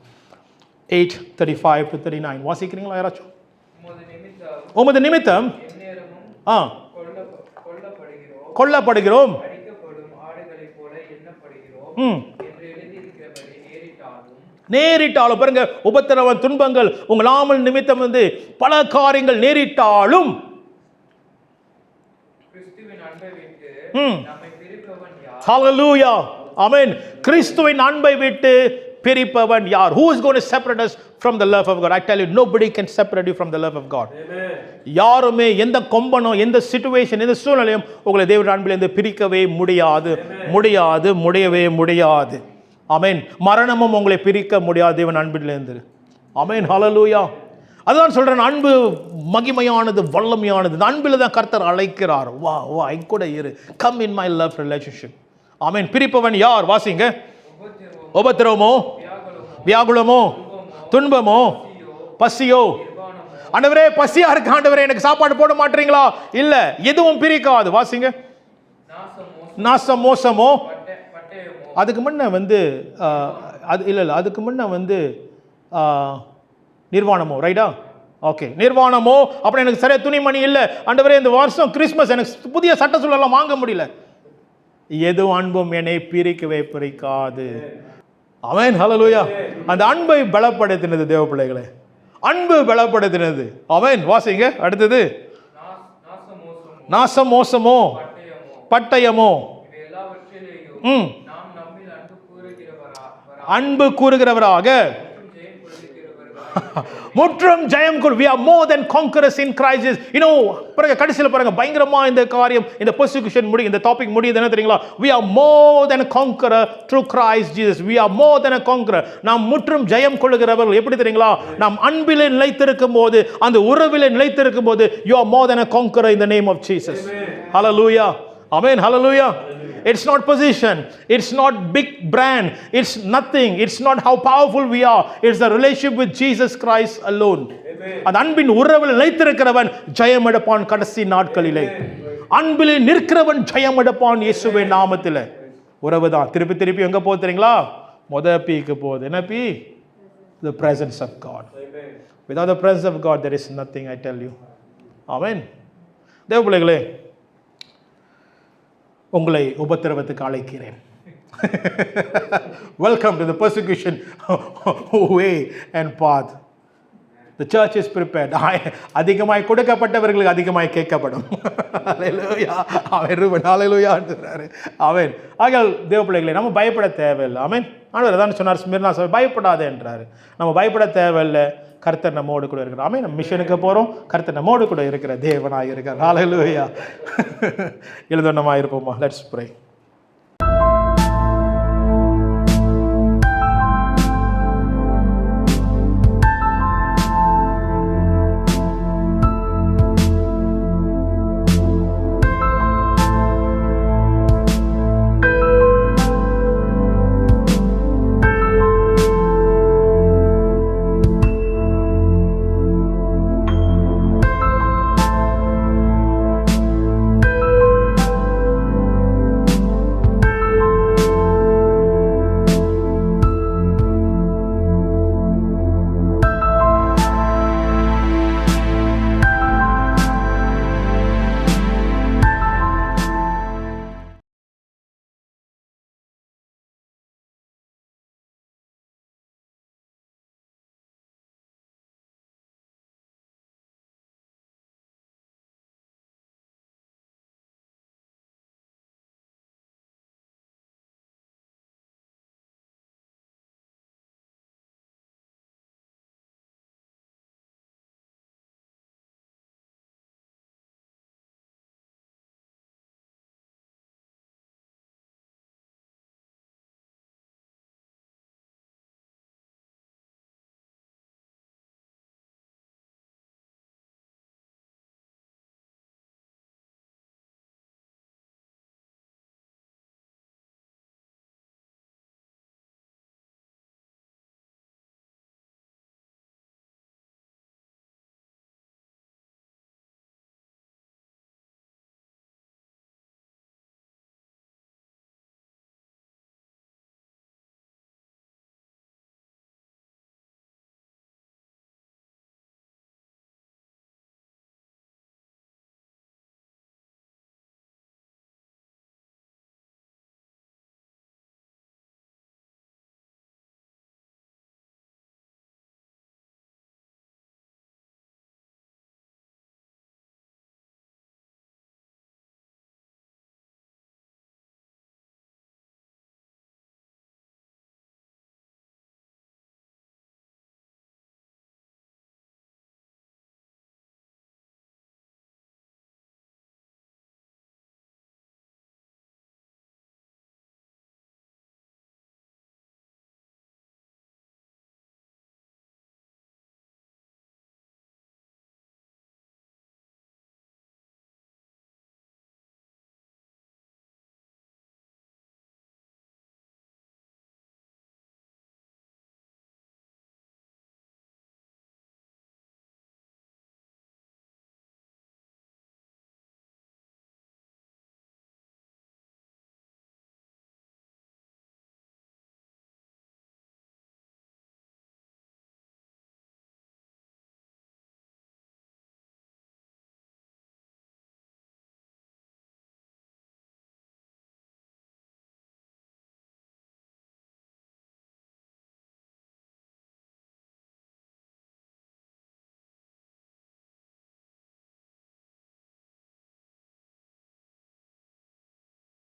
8:35-39 வாசிக்கிறீங்களா யாராச்சும்? உமது நிமித்தம் கொல்லப்படுகிறோம், நேரிட்டாலும். பாருங்க, உபத்திரவம், துன்பங்கள் உங்கள் நாமல் நிமித்தம் பல காரியங்கள் நேரிட்டாலும் ஹல்லேலூயா, ஆமென். கிறிஸ்துவின் அன்பை விட்டு பிரிப்பவன் யார்? Who is going to separate us from the love of God? I tell you, nobody can separate you from the love of God. Amen. யாருமே, எந்த கொம்பனோ, எந்த சிச்சுவேஷன், எந்த சூழ்நிலையும் உங்களை தேவனுடைய அன்பிலிருந்து பிரிக்கவே முடியாது, முடியவே முடியாது. ஆமென். மரணமும் உங்களை பிரிக்க முடியாது தேவன் அன்பிலிருந்து. ஆமென், ஹல்லேலூயா. அதுதான் சொல்றேன், அன்பு மகிமையானது, வல்லமையானது. இந்த அன்பில் தான் கர்த்தர் அழைக்கிறார். வா வா, என் கூட இரு, come in my love relationship. ஆமென். பிரிப்பவன் யார்? வாசிங்க. உபத்திரவமோ, வியாகுலமோ, துன்பமோ, பசியோ. ஆண்டவரே, பசியா இருக்கு ஆண்டவரே, எனக்கு சாப்பாடு போட மாட்டீங்களா? இல்ல, எதுவும் பிரிக்காது. வாசிங்க. நாசம், மோசமோ. அதுக்கு முன்ன அது இல்ல, அதுக்கு முன்ன நிர்வாணமோ, ரைட்டா? ஓகே, நிர்வாணமோ. அப்புறம் எனக்கு சரியா துணிமணி இல்லை ஆண்டவரே, இந்த வருஷம் கிறிஸ்மஸ் எனக்கு புதிய சட்ட சூழலாம் வாங்க முடியல. எதுவும் அன்பும் என்னை பிரிக்காது. ஆமென், ஹல்லேலூயா. அந்த அன்பை பலப்படுத்தினது தேவ பிள்ளைகளே, அன்பு பலப்படுத்தினது. ஆமென். வாசிங்க அடுத்தது. நாசம், மோசமோ, பட்டயமோ. நாம் நம்மில் அன்பு அன்பு கூறுகிறவராக முற்றும் ஜெயம் கொள். we are more than conquerors in Christ. பாருங்க கடைசியில் பாருங்க பயங்கரமா இந்த காரியம், இந்த persecution இந்த டாபிக் முடியுது என்ன தெரியுங்களா? we are more than a conqueror through Christ Jesus. we are more than a conqueror. நாம் முற்றும் ஜெயம் கொள்ளுகிறவர்கள். எப்படி தெரியுங்களா? நாம் அன்பிலே நிலைத்திருக்கும் போது, அந்த உறவிலே நிலைத்திருக்கும் போது, you are more than a conqueror in the name of Jesus. Hallelujah. Amen. Hallelujah. It's not position, it's not big brand, it's nothing, it's not how powerful we are, it's the relationship with Jesus Christ alone. அந்த அன்பின் உறவில் நிலைத்திருக்கிறவன் ஜெயம் எடுப்பான் கடைசி நாட்களிலே. அன்பிலே நிற்கிறவன் ஜெயம் எடுப்பான் இயேசுவின் நாமத்திலே. உறவுதான் திருப்பி திருப்பி எங்க போகுது தெரியுங்களா? பீக்கு போகுது. என்ன பீ? The presence of God. Without the presence of God there is nothing, I tell you. Amen. தேவ பிள்ளைகளே, உங்களை உபத்திரவத்துக்கு அழைக்கிறேன். Welcome to the persecution way and path. The church is prepared. அதிகமாய் கொடுக்கப்பட்டவர்களுக்கு அதிகமாய் கேட்கப்படும். ஹalleluya. ஆமென். ஹalleluya என்றாரு. ஆமென். ஆகையால் தேவ பிள்ளைகளே, நம்ம பயப்பட தேவையில்லை. ஆமென். ஆண்டவர் அதான் சொன்னார், ஸ்மிர்னா சபை பயப்படாதே என்றாரு. நம்ம பயப்பட தேவையில்லை. கர்த்தர் நம்மோடு கூட இருக்கிறார். ஆமென். நம்ம மிஷனுக்கு போறோம், கர்த்தர் நம்மோடு கூட இருக்கிற தேவனாய் இருக்கிறார். ஹalleluya. எழுந்தோன்னமா இருப்போமா? Let's pray.